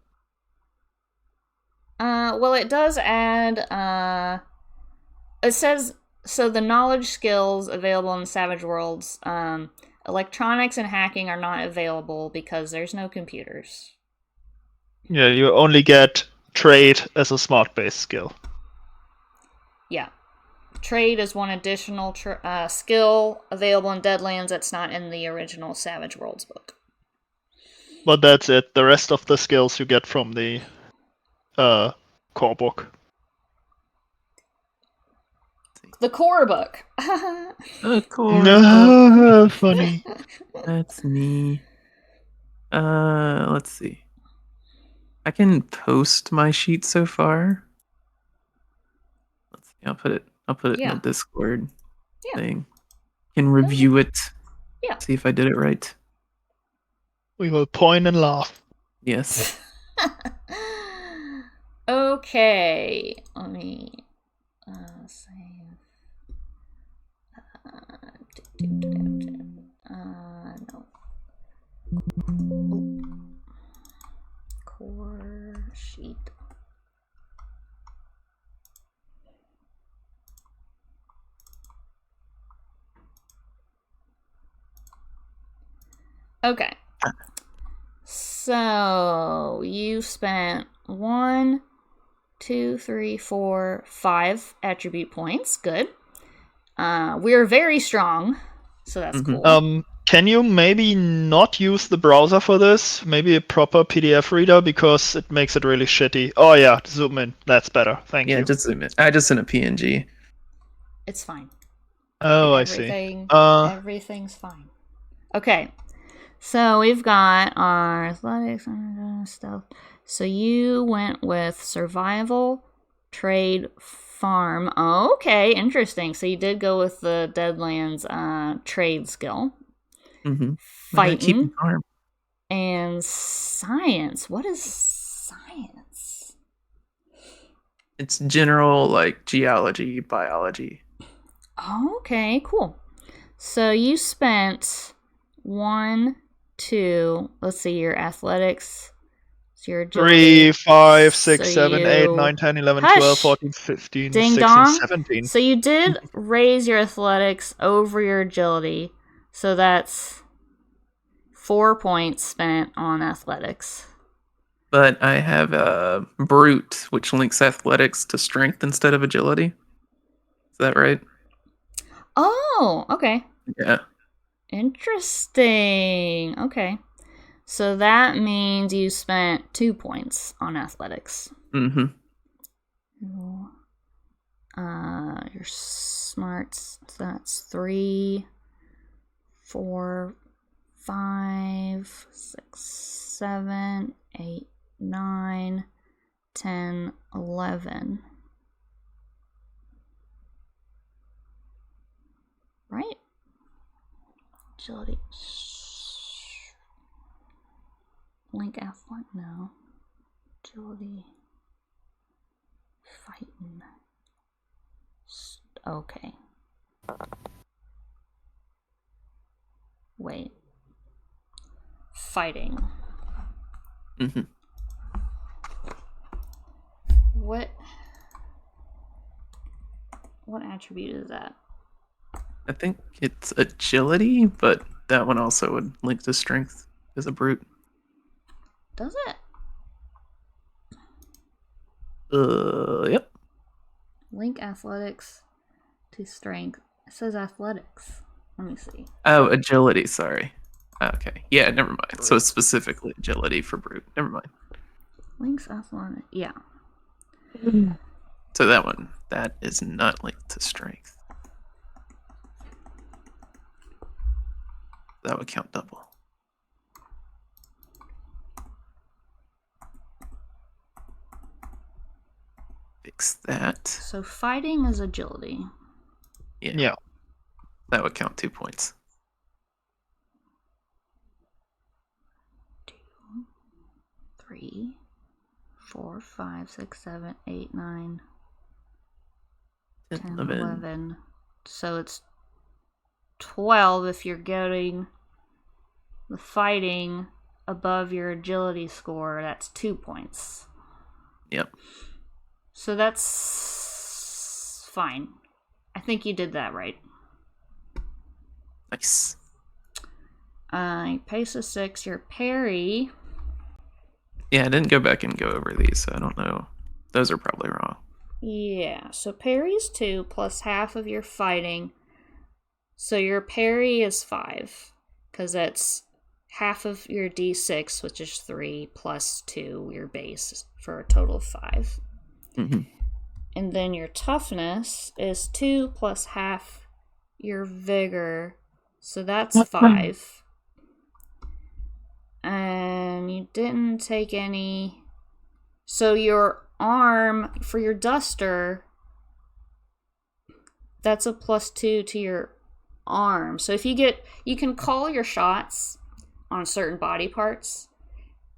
Well, it does add, it says, so the knowledge skills available in Savage Worlds, electronics and hacking are not available because there's no computers. Yeah, you only get trade as a smart-based skill. Yeah. Trade is one additional skill available in Deadlands that's not in the original Savage Worlds book. But that's it. The rest of the skills you get from the core book. The core book. No, funny. That's me. Let's see. I can post my sheet so far. Let's see. I'll put it in the Discord thing. Can review it. Yeah. See if I did it right. We will point and laugh. Yes. Okay. Let me save. No. Core sheet. Okay. So you spent 1, 2, 3, 4, 5 attribute points. Good. We're very strong, so that's cool. Can you maybe not use the browser for this? Maybe a proper PDF reader, because it makes it really shitty. Oh yeah, zoom in. That's better. Thank you. Yeah, just zoom in. I just sent a PNG. It's fine. Oh, I see. Everything's fine. Okay. So we've got our athletics and stuff. So you went with survival, trade, farm. Oh, okay, interesting. So you did go with the Deadlands trade skill. Mm-hmm. Fighting and science. What is science? It's general, like, geology, biology. Oh, okay, cool. So you spent 1, 2, let's see, your athletics, so your agility. 3, 5, 6, 7, 8, 9, 10, 11, 12, 14, 15, Ding 16, dong. 17. So you did raise your athletics over your agility. So that's 4 points spent on athletics. But I have a brute, which links athletics to strength instead of agility. Is that right? Oh, okay. Yeah. Interesting. Okay. So that means you spent 2 points on athletics. Mm-hmm. Your smarts, so that's 3, 4, 5, 6, 7, 8, 9, 10, 11. Right? Agility. Link F1? No. Agility. Fighting. Okay. Wait. Fighting. Mm-hmm. What attribute is that? I think it's agility, but that one also would link to strength as a brute. Does it? Yep. Link athletics to strength. It says athletics. Let me see. Oh, agility, sorry. Okay. Yeah, never mind. So it's specifically agility for brute. Never mind. Links athletic. Yeah. So that is not linked to strength. That would count double. Fix that. So fighting is agility. Yeah. That would count 2 points. 2, 3, 4, 5, 6, 7, 8, 9, 10, 11. So it's 12 if you're getting the fighting above your agility score. That's 2 points. Yep. So that's fine. I think you did that right. Nice. Pace is 6. Your parry. Yeah, I didn't go back and go over these, so I don't know. Those are probably wrong. Yeah, so parry is 2 plus half of your fighting. So your parry is 5, because that's half of your d6, which is 3, plus 2, your base, for a total of 5. Mm-hmm. And then your toughness is 2 plus half your vigor, so that's 5. And you didn't take any. So your arm for your duster, that's a +2 to your arm. So if you can call your shots on certain body parts,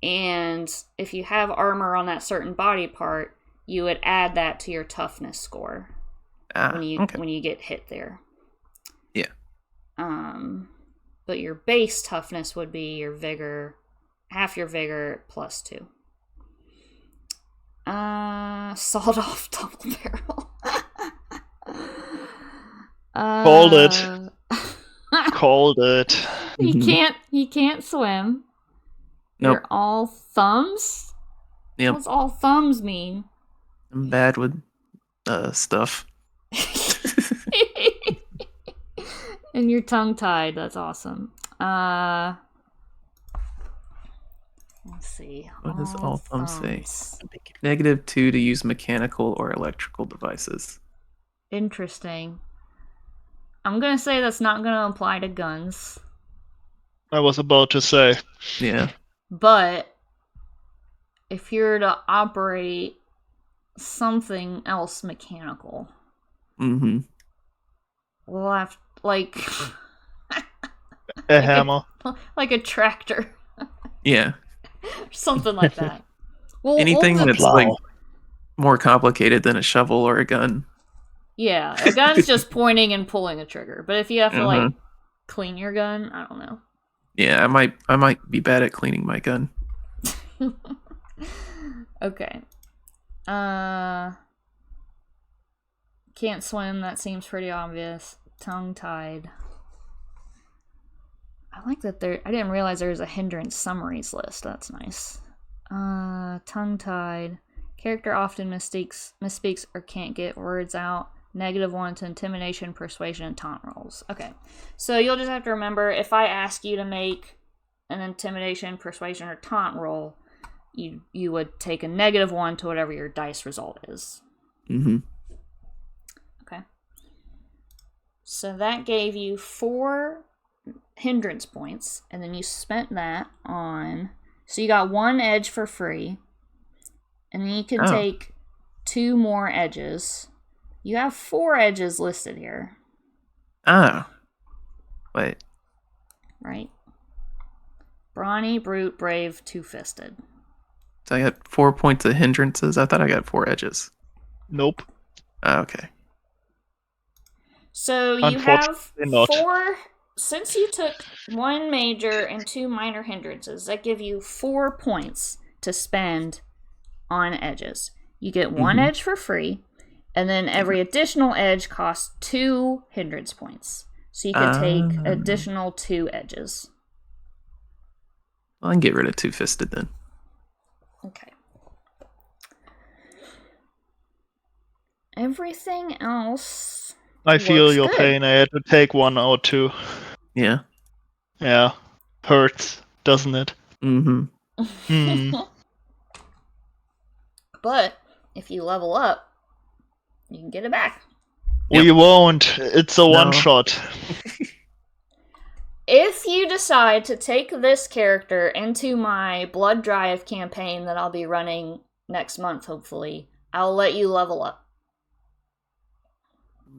and if you have armor on that certain body part, you would add that to your toughness score when you get hit there. Yeah. But your base toughness would be your vigor, half your vigor +2. Sawed off double barrel. Called it. Called it. He can't swim. Nope. You're all thumbs? Yep. What's all thumbs mean? I'm bad with stuff. And you're tongue-tied. That's awesome. Let's see. What does all thumbs say? -2 to use mechanical or electrical devices. Interesting. I'm gonna say that's not gonna apply to guns. I was about to say. Yeah. But if you're to operate something else mechanical, Mm-hmm. we'll have A hammer. like a tractor. Yeah. Something like that. Well, Anything that's plow. like more complicated than a shovel or a gun. Yeah, a gun's just pointing and pulling a trigger. But if you have to clean your gun, I don't know. Yeah, I might be bad at cleaning my gun. Okay. Can't swim, that seems pretty obvious. Tongue-tied. I like that I didn't realize there was a hindrance summaries list. That's nice. Tongue-tied. Character often misspeaks or can't get words out. -1 to intimidation, persuasion, and taunt rolls. Okay, so you'll just have to remember, if I ask you to make an intimidation, persuasion, or taunt roll, you would take a -1 to whatever your dice result is. Mm-hmm. Okay. So that gave you 4 hindrance points, and then you spent that on... So you got 1 edge for free, and then you can take 2 more edges. You have 4 edges listed here. Oh. Wait. Right? Brawny, Brute, Brave, Two-Fisted. So I got 4 points of hindrances. I thought I got 4 edges. Nope. Oh, okay. So you have Unfortunately not. 4... Since you took 1 major and 2 minor hindrances, that give you 4 points to spend on edges. You get 1 edge for free, and then every additional edge costs 2 hindrance points. So you could take additional 2 edges. Well, I can get rid of Two-Fisted then. Okay. Everything else... I feel looks your good. pain. I had to take 1 out too. Yeah. Yeah. Hurts, doesn't it? Mm-hmm. Hmm. But if you level up, you can get it back. We won't. It's a one-shot. If you decide to take this character into my Blood Drive campaign that I'll be running next month, hopefully, I'll let you level up.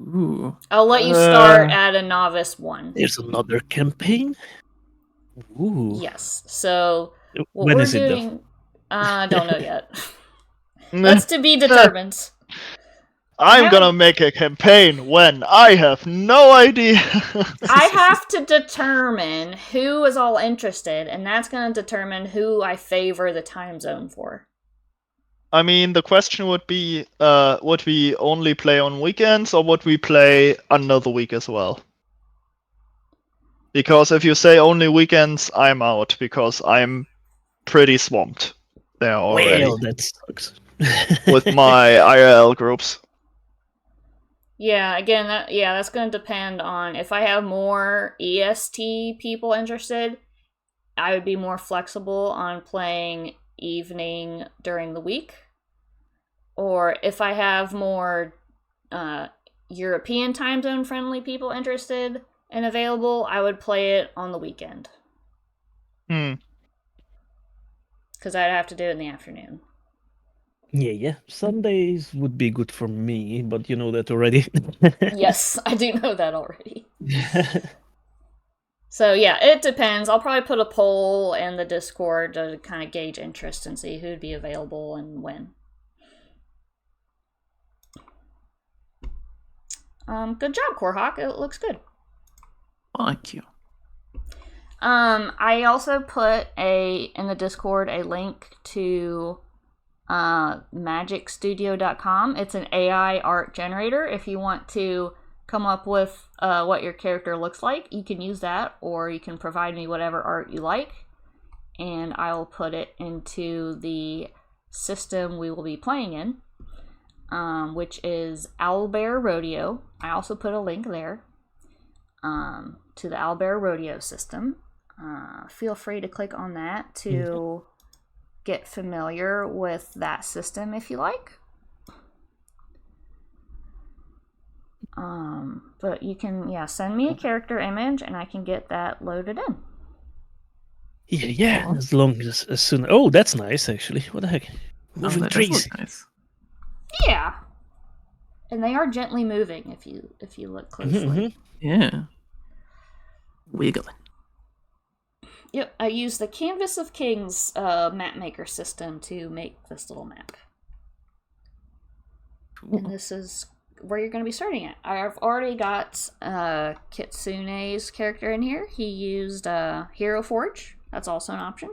Ooh. I'll let you start at a novice 1. There's another campaign? Ooh. Yes. So what When we're is it, though? doing, I don't know yet. That's to be determined. I'm gonna make a campaign when I have no idea. I have to determine who is all interested, and that's going to determine who I favor the time zone for. I mean, the question would be, would we only play on weekends, or would we play another week as well? Because if you say only weekends, I'm out, because I'm pretty swamped there already Well, that sucks. with my IRL groups. Yeah, again, that's going to depend on if I have more EST people interested. I would be more flexible on playing evening during the week. Or if I have more European time zone friendly people interested and available, I would play it on the weekend. Because I'd have to do it in the afternoon. Yeah. Sundays would be good for me, but you know that already. Yes, I do know that already. So yeah, it depends. I'll probably put a poll in the Discord to kind of gauge interest and see who'd be available and when. Good job, Corehawk. It looks good. Thank you. I also put in the Discord a link to magicstudio.com. It's an AI art generator. If you want to come up with what your character looks like, you can use that, or you can provide me whatever art you like, and I'll put it into the system we will be playing in, which is Owlbear Rodeo. I also put a link there to the Owlbear Rodeo system. Feel free to click on that to get familiar with that system if you like. But you can, send me a character image and I can get that loaded in. Yeah, as long as soon. Oh, that's nice, actually. What the heck? Moving That does trees. look nice. Yeah, and they are gently moving if you look closely. Yeah. Wiggling. Yep, I used the Canvas of Kings map maker system to make this little map. Cool. And this is where you're going to be starting at. I've already got Kitsune's character in here. He used Hero Forge. That's also an option.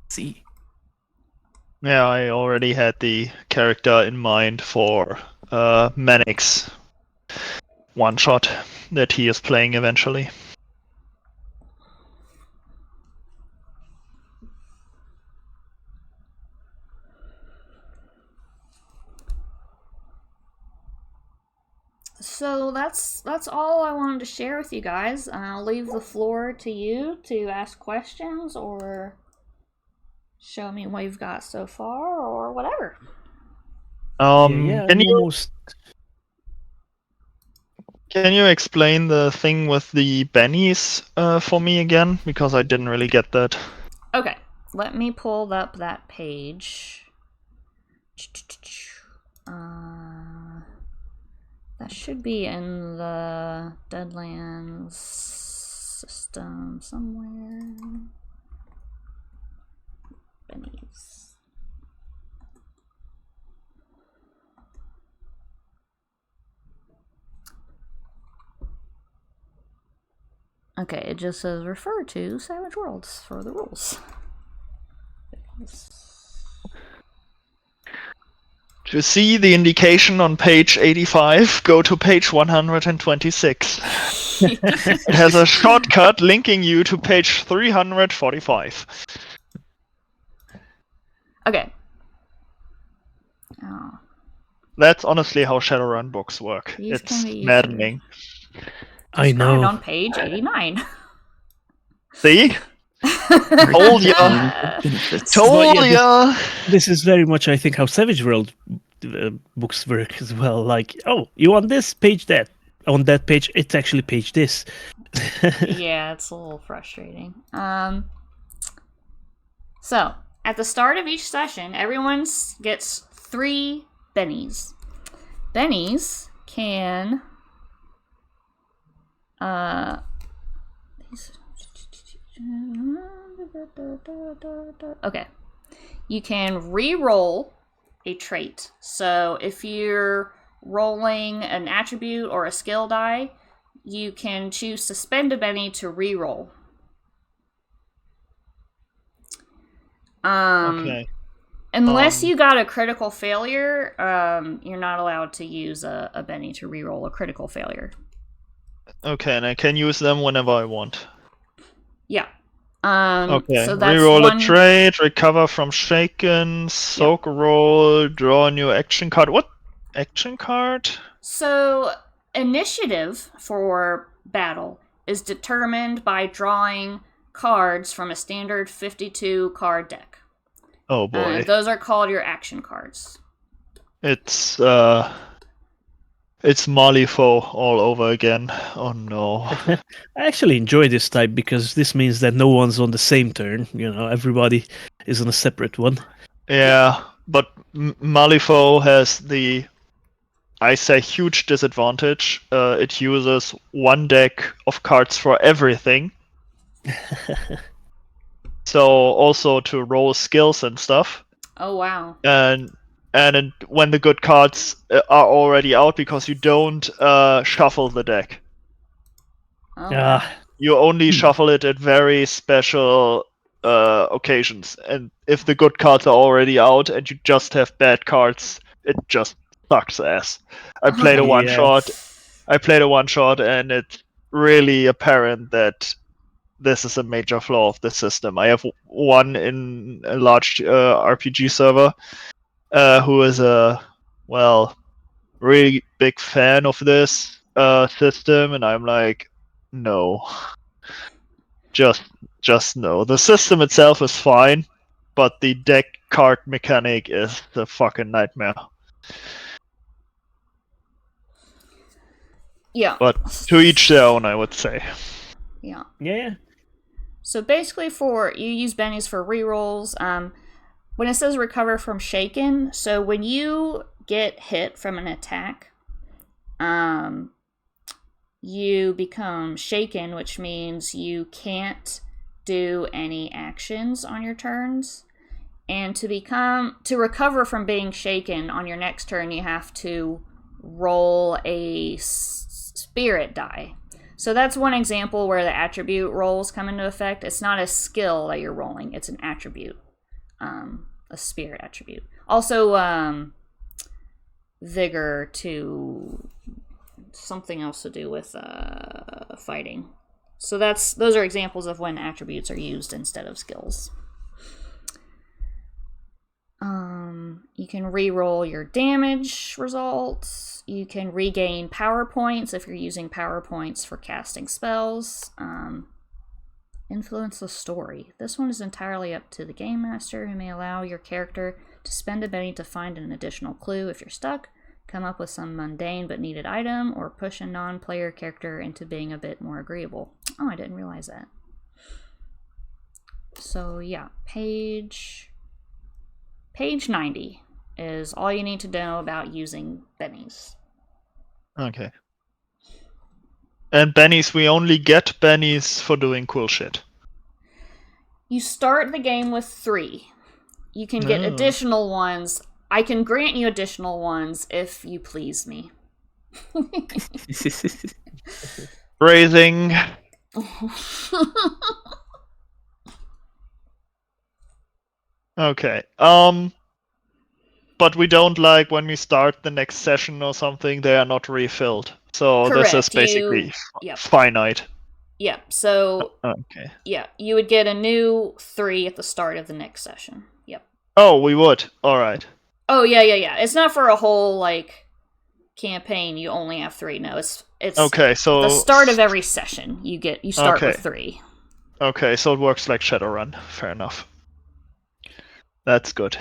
See. Yeah, I already had the character in mind for Manix one-shot that he is playing eventually. So that's all I wanted to share with you guys. I'll leave the floor to you to ask questions or show me what you've got so far or whatever. Yeah, Can I'm you almost. can you explain the thing with the bennies for me again? Because I didn't really get that. Okay, let me pull up that page. That should be in the Deadlands system somewhere. Bennies. Okay, it just says refer to Savage Worlds for the rules. To see the indication on page 85, go to page 126. It has a shortcut linking you to page 345. Okay. Oh, That's honestly how Shadowrun books work. these can It's be used maddening. I described know. on page 89. See? Told ya. Benefits. Told yeah, ya. This is very much, I think, how Savage World books work as well. Like, oh, you want this page that on that page, it's actually page this. Yeah, it's a little frustrating. So, at the start of each session, everyone gets 3 bennies. Bennies can okay. You can re-roll a trait. So if you're rolling an attribute or a skill die, you can choose to spend a benny to re-roll. Okay. Unless you got a critical failure, you're not allowed to use a benny to re-roll a critical failure. Okay, and I can use them whenever I want. Yeah. Okay. So that's Reroll one... a trade, recover from shaken, soak roll, draw a new action card. What action card? So initiative for battle is determined by drawing cards from a standard 52 card deck. Oh boy. Those are called your action cards. It's Malifaux all over again. Oh no. I actually enjoy this type because this means that no one's on the same turn. You know, everybody is on a separate one. Yeah, but Malifaux has the, I say, huge disadvantage. It uses one deck of cards for everything. So also to roll skills and stuff. Oh, wow. And when the good cards are already out, because you don't shuffle the deck. Oh, wow. You only shuffle it at very special occasions. And if the good cards are already out and you just have bad cards, it just sucks ass. I played a one shot. And it's really apparent that this is a major flaw of the system. I have one in a large RPG server who is a, well, really big fan of this system, and I'm like, no. Just no. The system itself is fine, but the deck card mechanic is the fucking nightmare. Yeah. But to each their own, I would say. Yeah. Yeah. So basically, you use bennies for rerolls. When it says recover from shaken, so when you get hit from an attack, you become shaken, which means you can't do any actions on your turns. And to recover from being shaken on your next turn, you have to roll a spirit die. So that's one example where the attribute rolls come into effect. It's not a skill that you're rolling, it's an attribute, a spirit attribute. Also, vigor to something else to do with fighting. So those are examples of when attributes are used instead of skills. You can re-roll your damage results. You can regain power points if you're using power points for casting spells. Influence the story. This one is entirely up to the game master, who may allow your character to spend a penny to find an additional clue if you're stuck, come up with some mundane but needed item, or push a non-player character into being a bit more agreeable. Oh, I didn't realize that. So yeah, page 90 is all you need to know about using bennies. Okay. And bennies, we only get bennies for doing cool shit. You start the game with 3. You can get additional ones. I can grant you additional ones if you please me. Phrasing. Okay. But we don't like when we start the next session or something, they are not refilled. So Correct. this is basically Yep. finite. Yeah, so Okay. yeah, you would get a new 3 at the start of the next session. Yep. Oh, we would. All right. Oh yeah. It's not for a whole like campaign. You only have 3. No, it's Okay. So the start of every session. You start Okay. with 3. Okay, so it works like Shadowrun. Fair enough. That's good.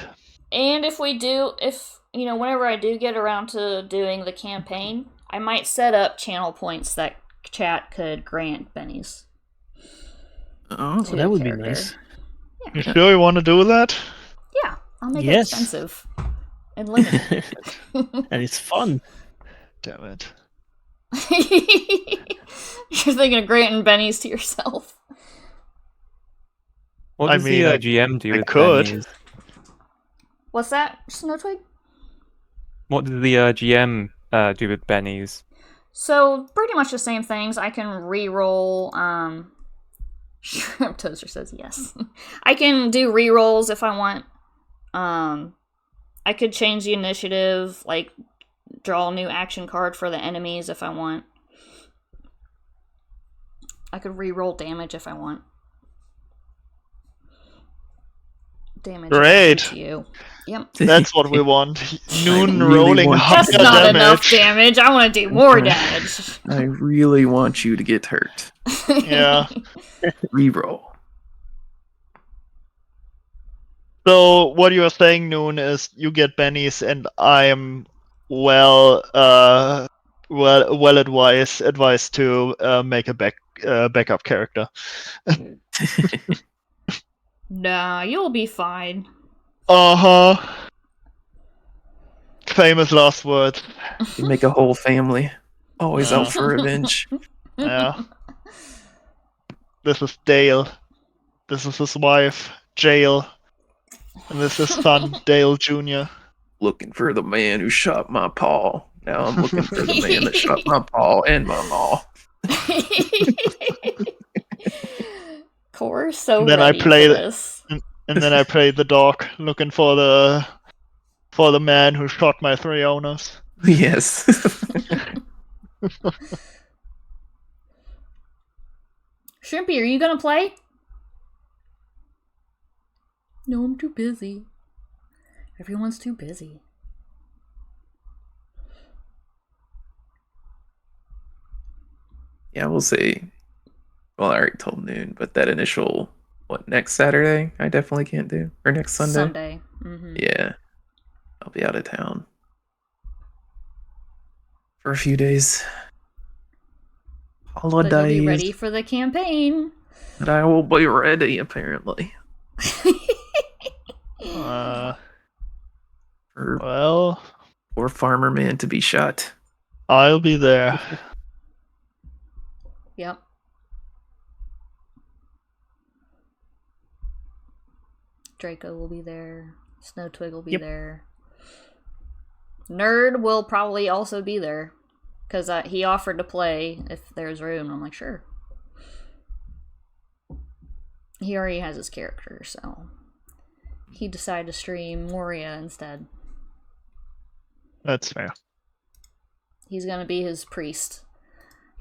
And whenever I do get around to doing the campaign, I might set up channel points that chat could grant bennies. Oh, to that a would be character. nice. You sure you want to do that? Yeah, I'll make Yes. it expensive and limited. And it's fun. Damn it. You're thinking of granting bennies to yourself. What I does mean, the I- GM do I with could. bennies? What's that, Snowtwig? What does the GM do with bennies? So, pretty much the same things. I can re-roll, Shrimp Toaster says yes. I can do re-rolls if I want. I could change the initiative, like, draw a new action card for the enemies if I want. I could re-roll damage if I want. Damage Great. to you. Yep. That's what we want. Noon really rolling want higher That's not damage. enough damage. I want to do more damage. I really want you to get hurt. Yeah. Reroll. So what you are saying, Noon, is you get bennies, and I am well advised to make a backup character. Nah, you'll be fine. Uh-huh. Famous last words. You make a whole family. Always Yeah. out for revenge. Yeah. This is Dale. This is his wife, Jail. And this is his son, Dale Jr. Looking for the man who shot my paw. Now I'm looking for the man that shot my paw and my maw. Core's so And then I ready play for the- this. And then I play the dog, looking for the man who shot my 3 owners. Yes. Shrimpy, are you gonna play? No, I'm too busy. Everyone's too busy. Yeah, we'll see. Well, I already told Noon, but that initial, next Saturday, I definitely can't do. Or next Sunday? Mm-hmm. Yeah. I'll be out of town. For a few days. But Holidays. you'll be ready for the campaign. But I will be ready, apparently. For Well, poor farmer man to be shot. I'll be there. Yep. Draco will be there. Snowtwig will be Yep. there. Nerd will probably also be there. Because he offered to play if there's room. I'm like, sure. He already has his character, so he decided to stream Moria instead. That's fair. He's gonna be his priest.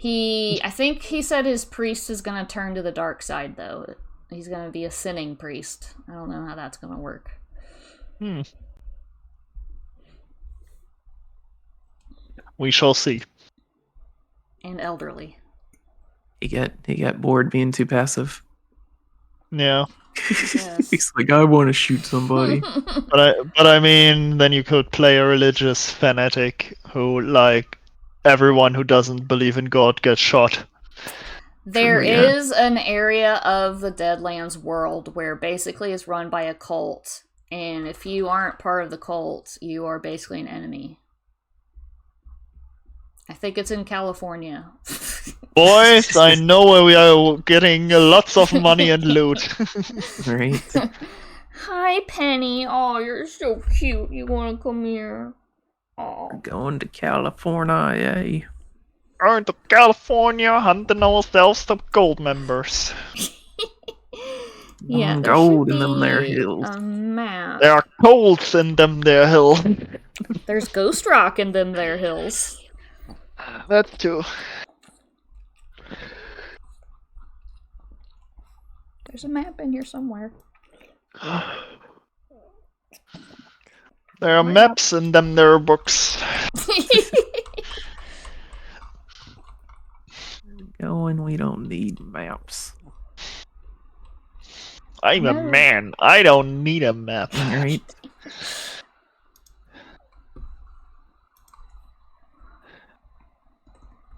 I think he said his priest is gonna turn to the dark side, though. He's gonna be a sinning priest. I don't know how that's gonna work. We shall see. And elderly. He got bored being too passive. Yeah. Yes. He's like, I want to shoot somebody. But I mean, then you could play a religious fanatic who, like, everyone who doesn't believe in God gets shot. There True, yeah. is an area of the Deadlands world where basically it's run by a cult, and if you aren't part of the cult, you are basically an enemy. I think it's in California. Boys, I know where we are getting lots of money and loot. Right? Hi, Penny. Oh, you're so cute. You want to come here? Oh. Going to California, yay. Going to California, hunting ourselves some gold members. Yeah, there Gold should in them there be hills. a map. There are colds in them there hills. There's Ghost Rock in them there hills. That's true. There's a map in here somewhere. There are maps in them there books. Going, we don't need maps. I'm a man. I don't need a map. Right?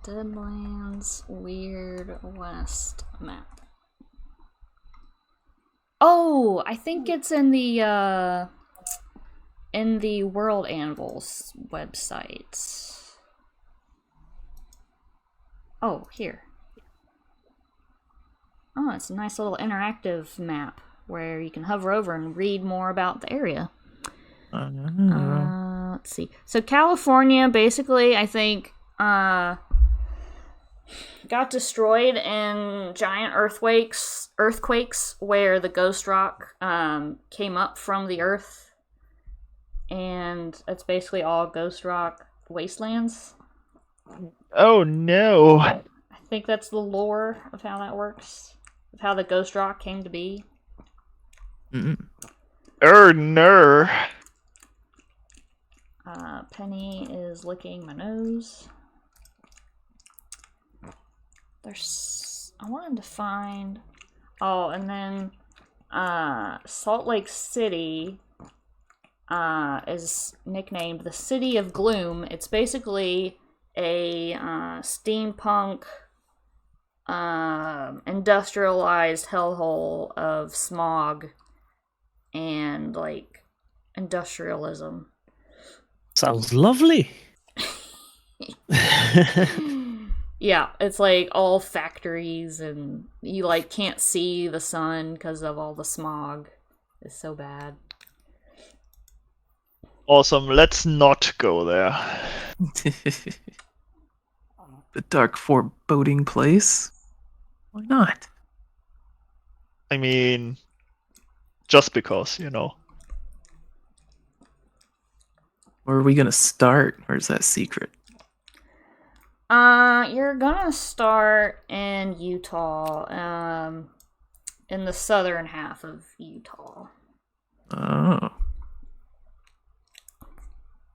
Deadlands Weird West map. Oh, I think it's in the World Anvils website. Oh, here. Oh, it's a nice little interactive map where you can hover over and read more about the area. Let's see. So California, basically, I think, got destroyed in giant earthquakes where the ghost rock came up from the earth, and it's basically all ghost rock wastelands. Oh no. I think that's the lore of how that works, of how the ghost rock came to be. No. Penny is licking my nose. I wanted to find... Oh, and then Salt Lake City is nicknamed the City of Gloom. It's basically a steampunk industrialized hellhole of smog and, like, industrialism. Sounds lovely. Yeah, it's like all factories, and you like can't see the sun because of all the smog. It's so bad. Awesome, let's not go there. The dark foreboding place? Why not? I mean, just because, you know. Where are we gonna start? Or is that secret? You're gonna start in Utah, in the southern half of Utah. Oh.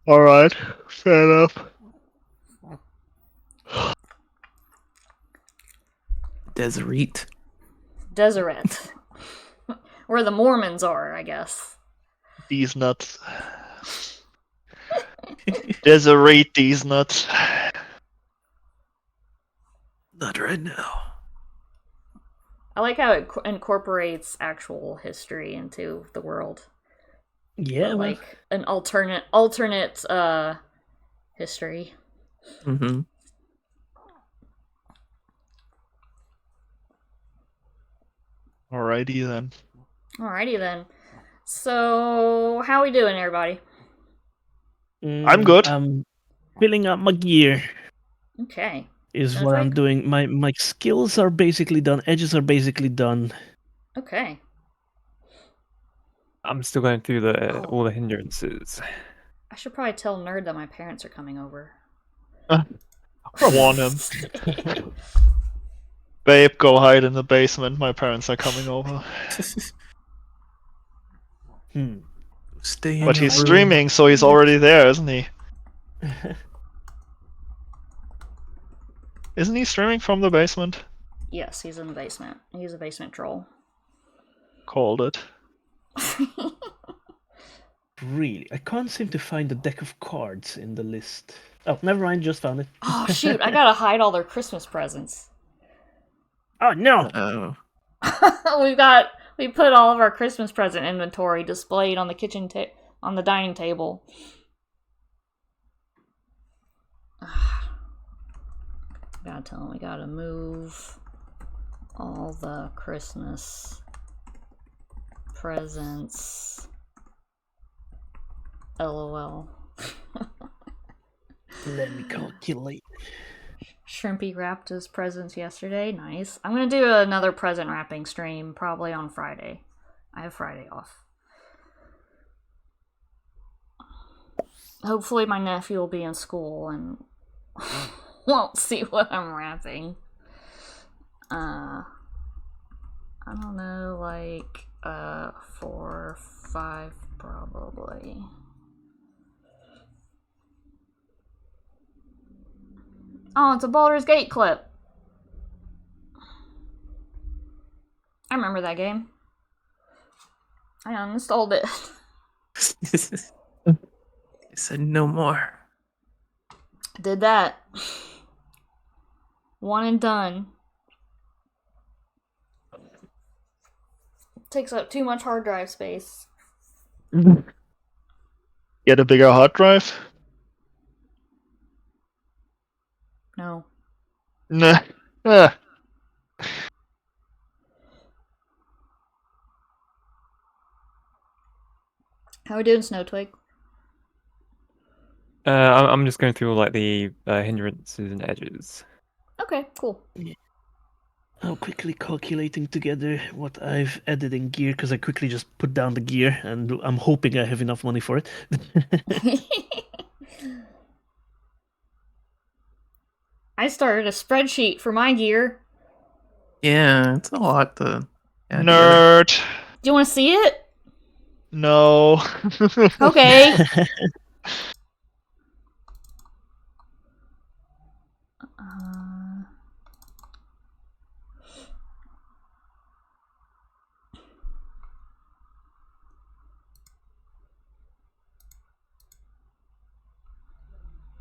Alright, fair enough. Deseret. Deseret. Where the Mormons are, I guess. These nuts. Deseret these nuts. Not right now. I like how it incorporates actual history into the world. Yeah, Like an alternate history. Mm-hmm. Alrighty then. Alrighty then. So, how we doing, everybody? I'm good. I'm filling up my gear. Okay. Is Sounds what I'm like- doing. My skills are basically done. Edges are basically done. Okay. I'm still going through all the hindrances. I should probably tell Nerd that my parents are coming over. Warn him. Babe, go hide in the basement. My parents are coming over. Stay in But your he's room. streaming, so he's already there, isn't he? Isn't he streaming from the basement? Yes, he's in the basement. He's a basement troll. Called it. Really, I can't seem to find the deck of cards in the list. Oh, never mind, just found it. Oh shoot, I gotta hide all their Christmas presents. Oh no! Oh, we put all of our Christmas present inventory displayed on the on the dining table. Gotta tell him we gotta move all the Christmas presents. LOL. Let me calculate. Shrimpy wrapped his presents yesterday. Nice. I'm gonna do another present wrapping stream probably on Friday. I have Friday off. Hopefully my nephew will be in school and won't see what I'm wrapping. I don't know, like 4 or 5 probably. Oh, it's a Baldur's Gate clip. I remember that game. I uninstalled it. I said no more. Did that. One and done. Takes up too much hard drive space. Get a bigger hard drive? No. Nah. Ah. How are we doing, Snowtwig? I'm just going through like the hindrances and edges. Okay, cool. I'm quickly calculating together what I've added in gear because I quickly just put down the gear and I'm hoping I have enough money for it. I started a spreadsheet for my gear. Yeah, it's a lot to add together. Nerd. Do you want to see it? No. Okay.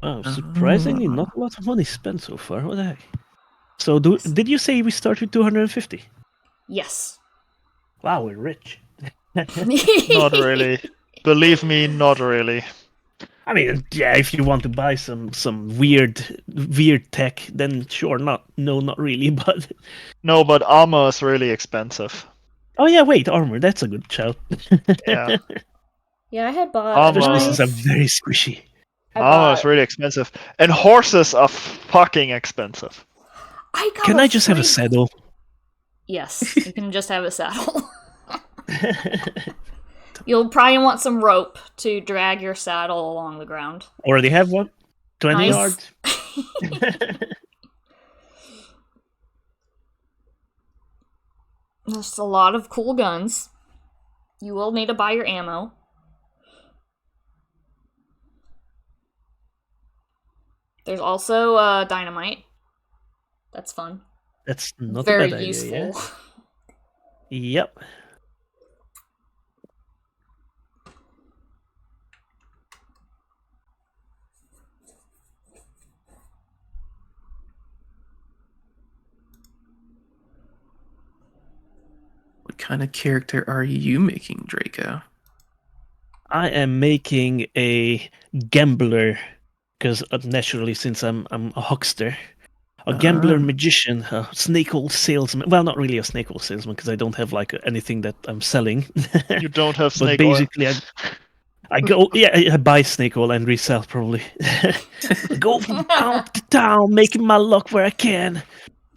Wow, surprisingly not a lot of money spent so far. What the heck? So did you say we start with 250? Yes. Wow, we're rich. Not really. Believe me, not really. I mean, yeah, if you want to buy some weird tech, then sure, not really, but No, but armor is really expensive. oh yeah, wait, armor, that's a good shout. Yeah. Yeah, I had bought Armor. Those a pieces are knife. very squishy. I Armor is bought- really expensive. And horses are fucking expensive. I got Can a I just have a free- saddle? Yes, you can just have a saddle. You'll probably want some rope to drag your saddle along the ground. Already have one. 20 Nice. yards. There's a lot of cool guns. You will need to buy your ammo. There's also dynamite. That's fun. That's not Very a bad useful. idea, yeah? Yep. What kind of character are you making, Draco? I am making a gambler because naturally, since I'm a huckster, a gambler magician, a snake oil salesman. Well, not really a snake oil salesman because I don't have like anything that I'm selling. You don't have But snake oil. basically, I go, yeah, I buy snake oil and resell probably. Go from town to town, making my luck where I can,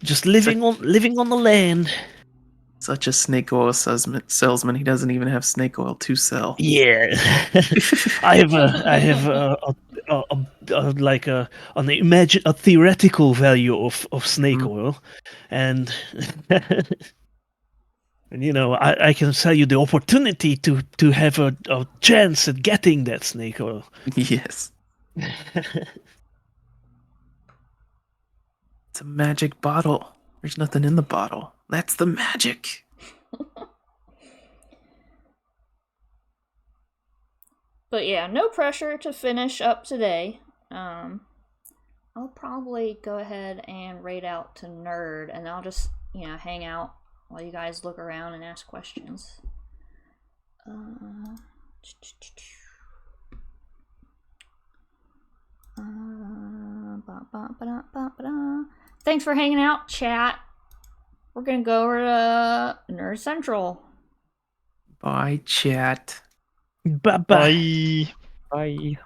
just living on the land. Such a snake oil salesman. He doesn't even have snake oil to sell. Yeah, I have a theoretical value of snake oil, and and you know I can sell you the opportunity to have a chance at getting that snake oil. Yes. It's a magic bottle. There's nothing in the bottle. That's the magic. But yeah, no pressure to finish up today. I'll probably go ahead and raid out to Nerd, and I'll just, hang out while you guys look around and ask questions. Thanks for hanging out, chat. We're gonna go over to Nerd Central. Bye, chat. Bye-bye. Bye. Bye.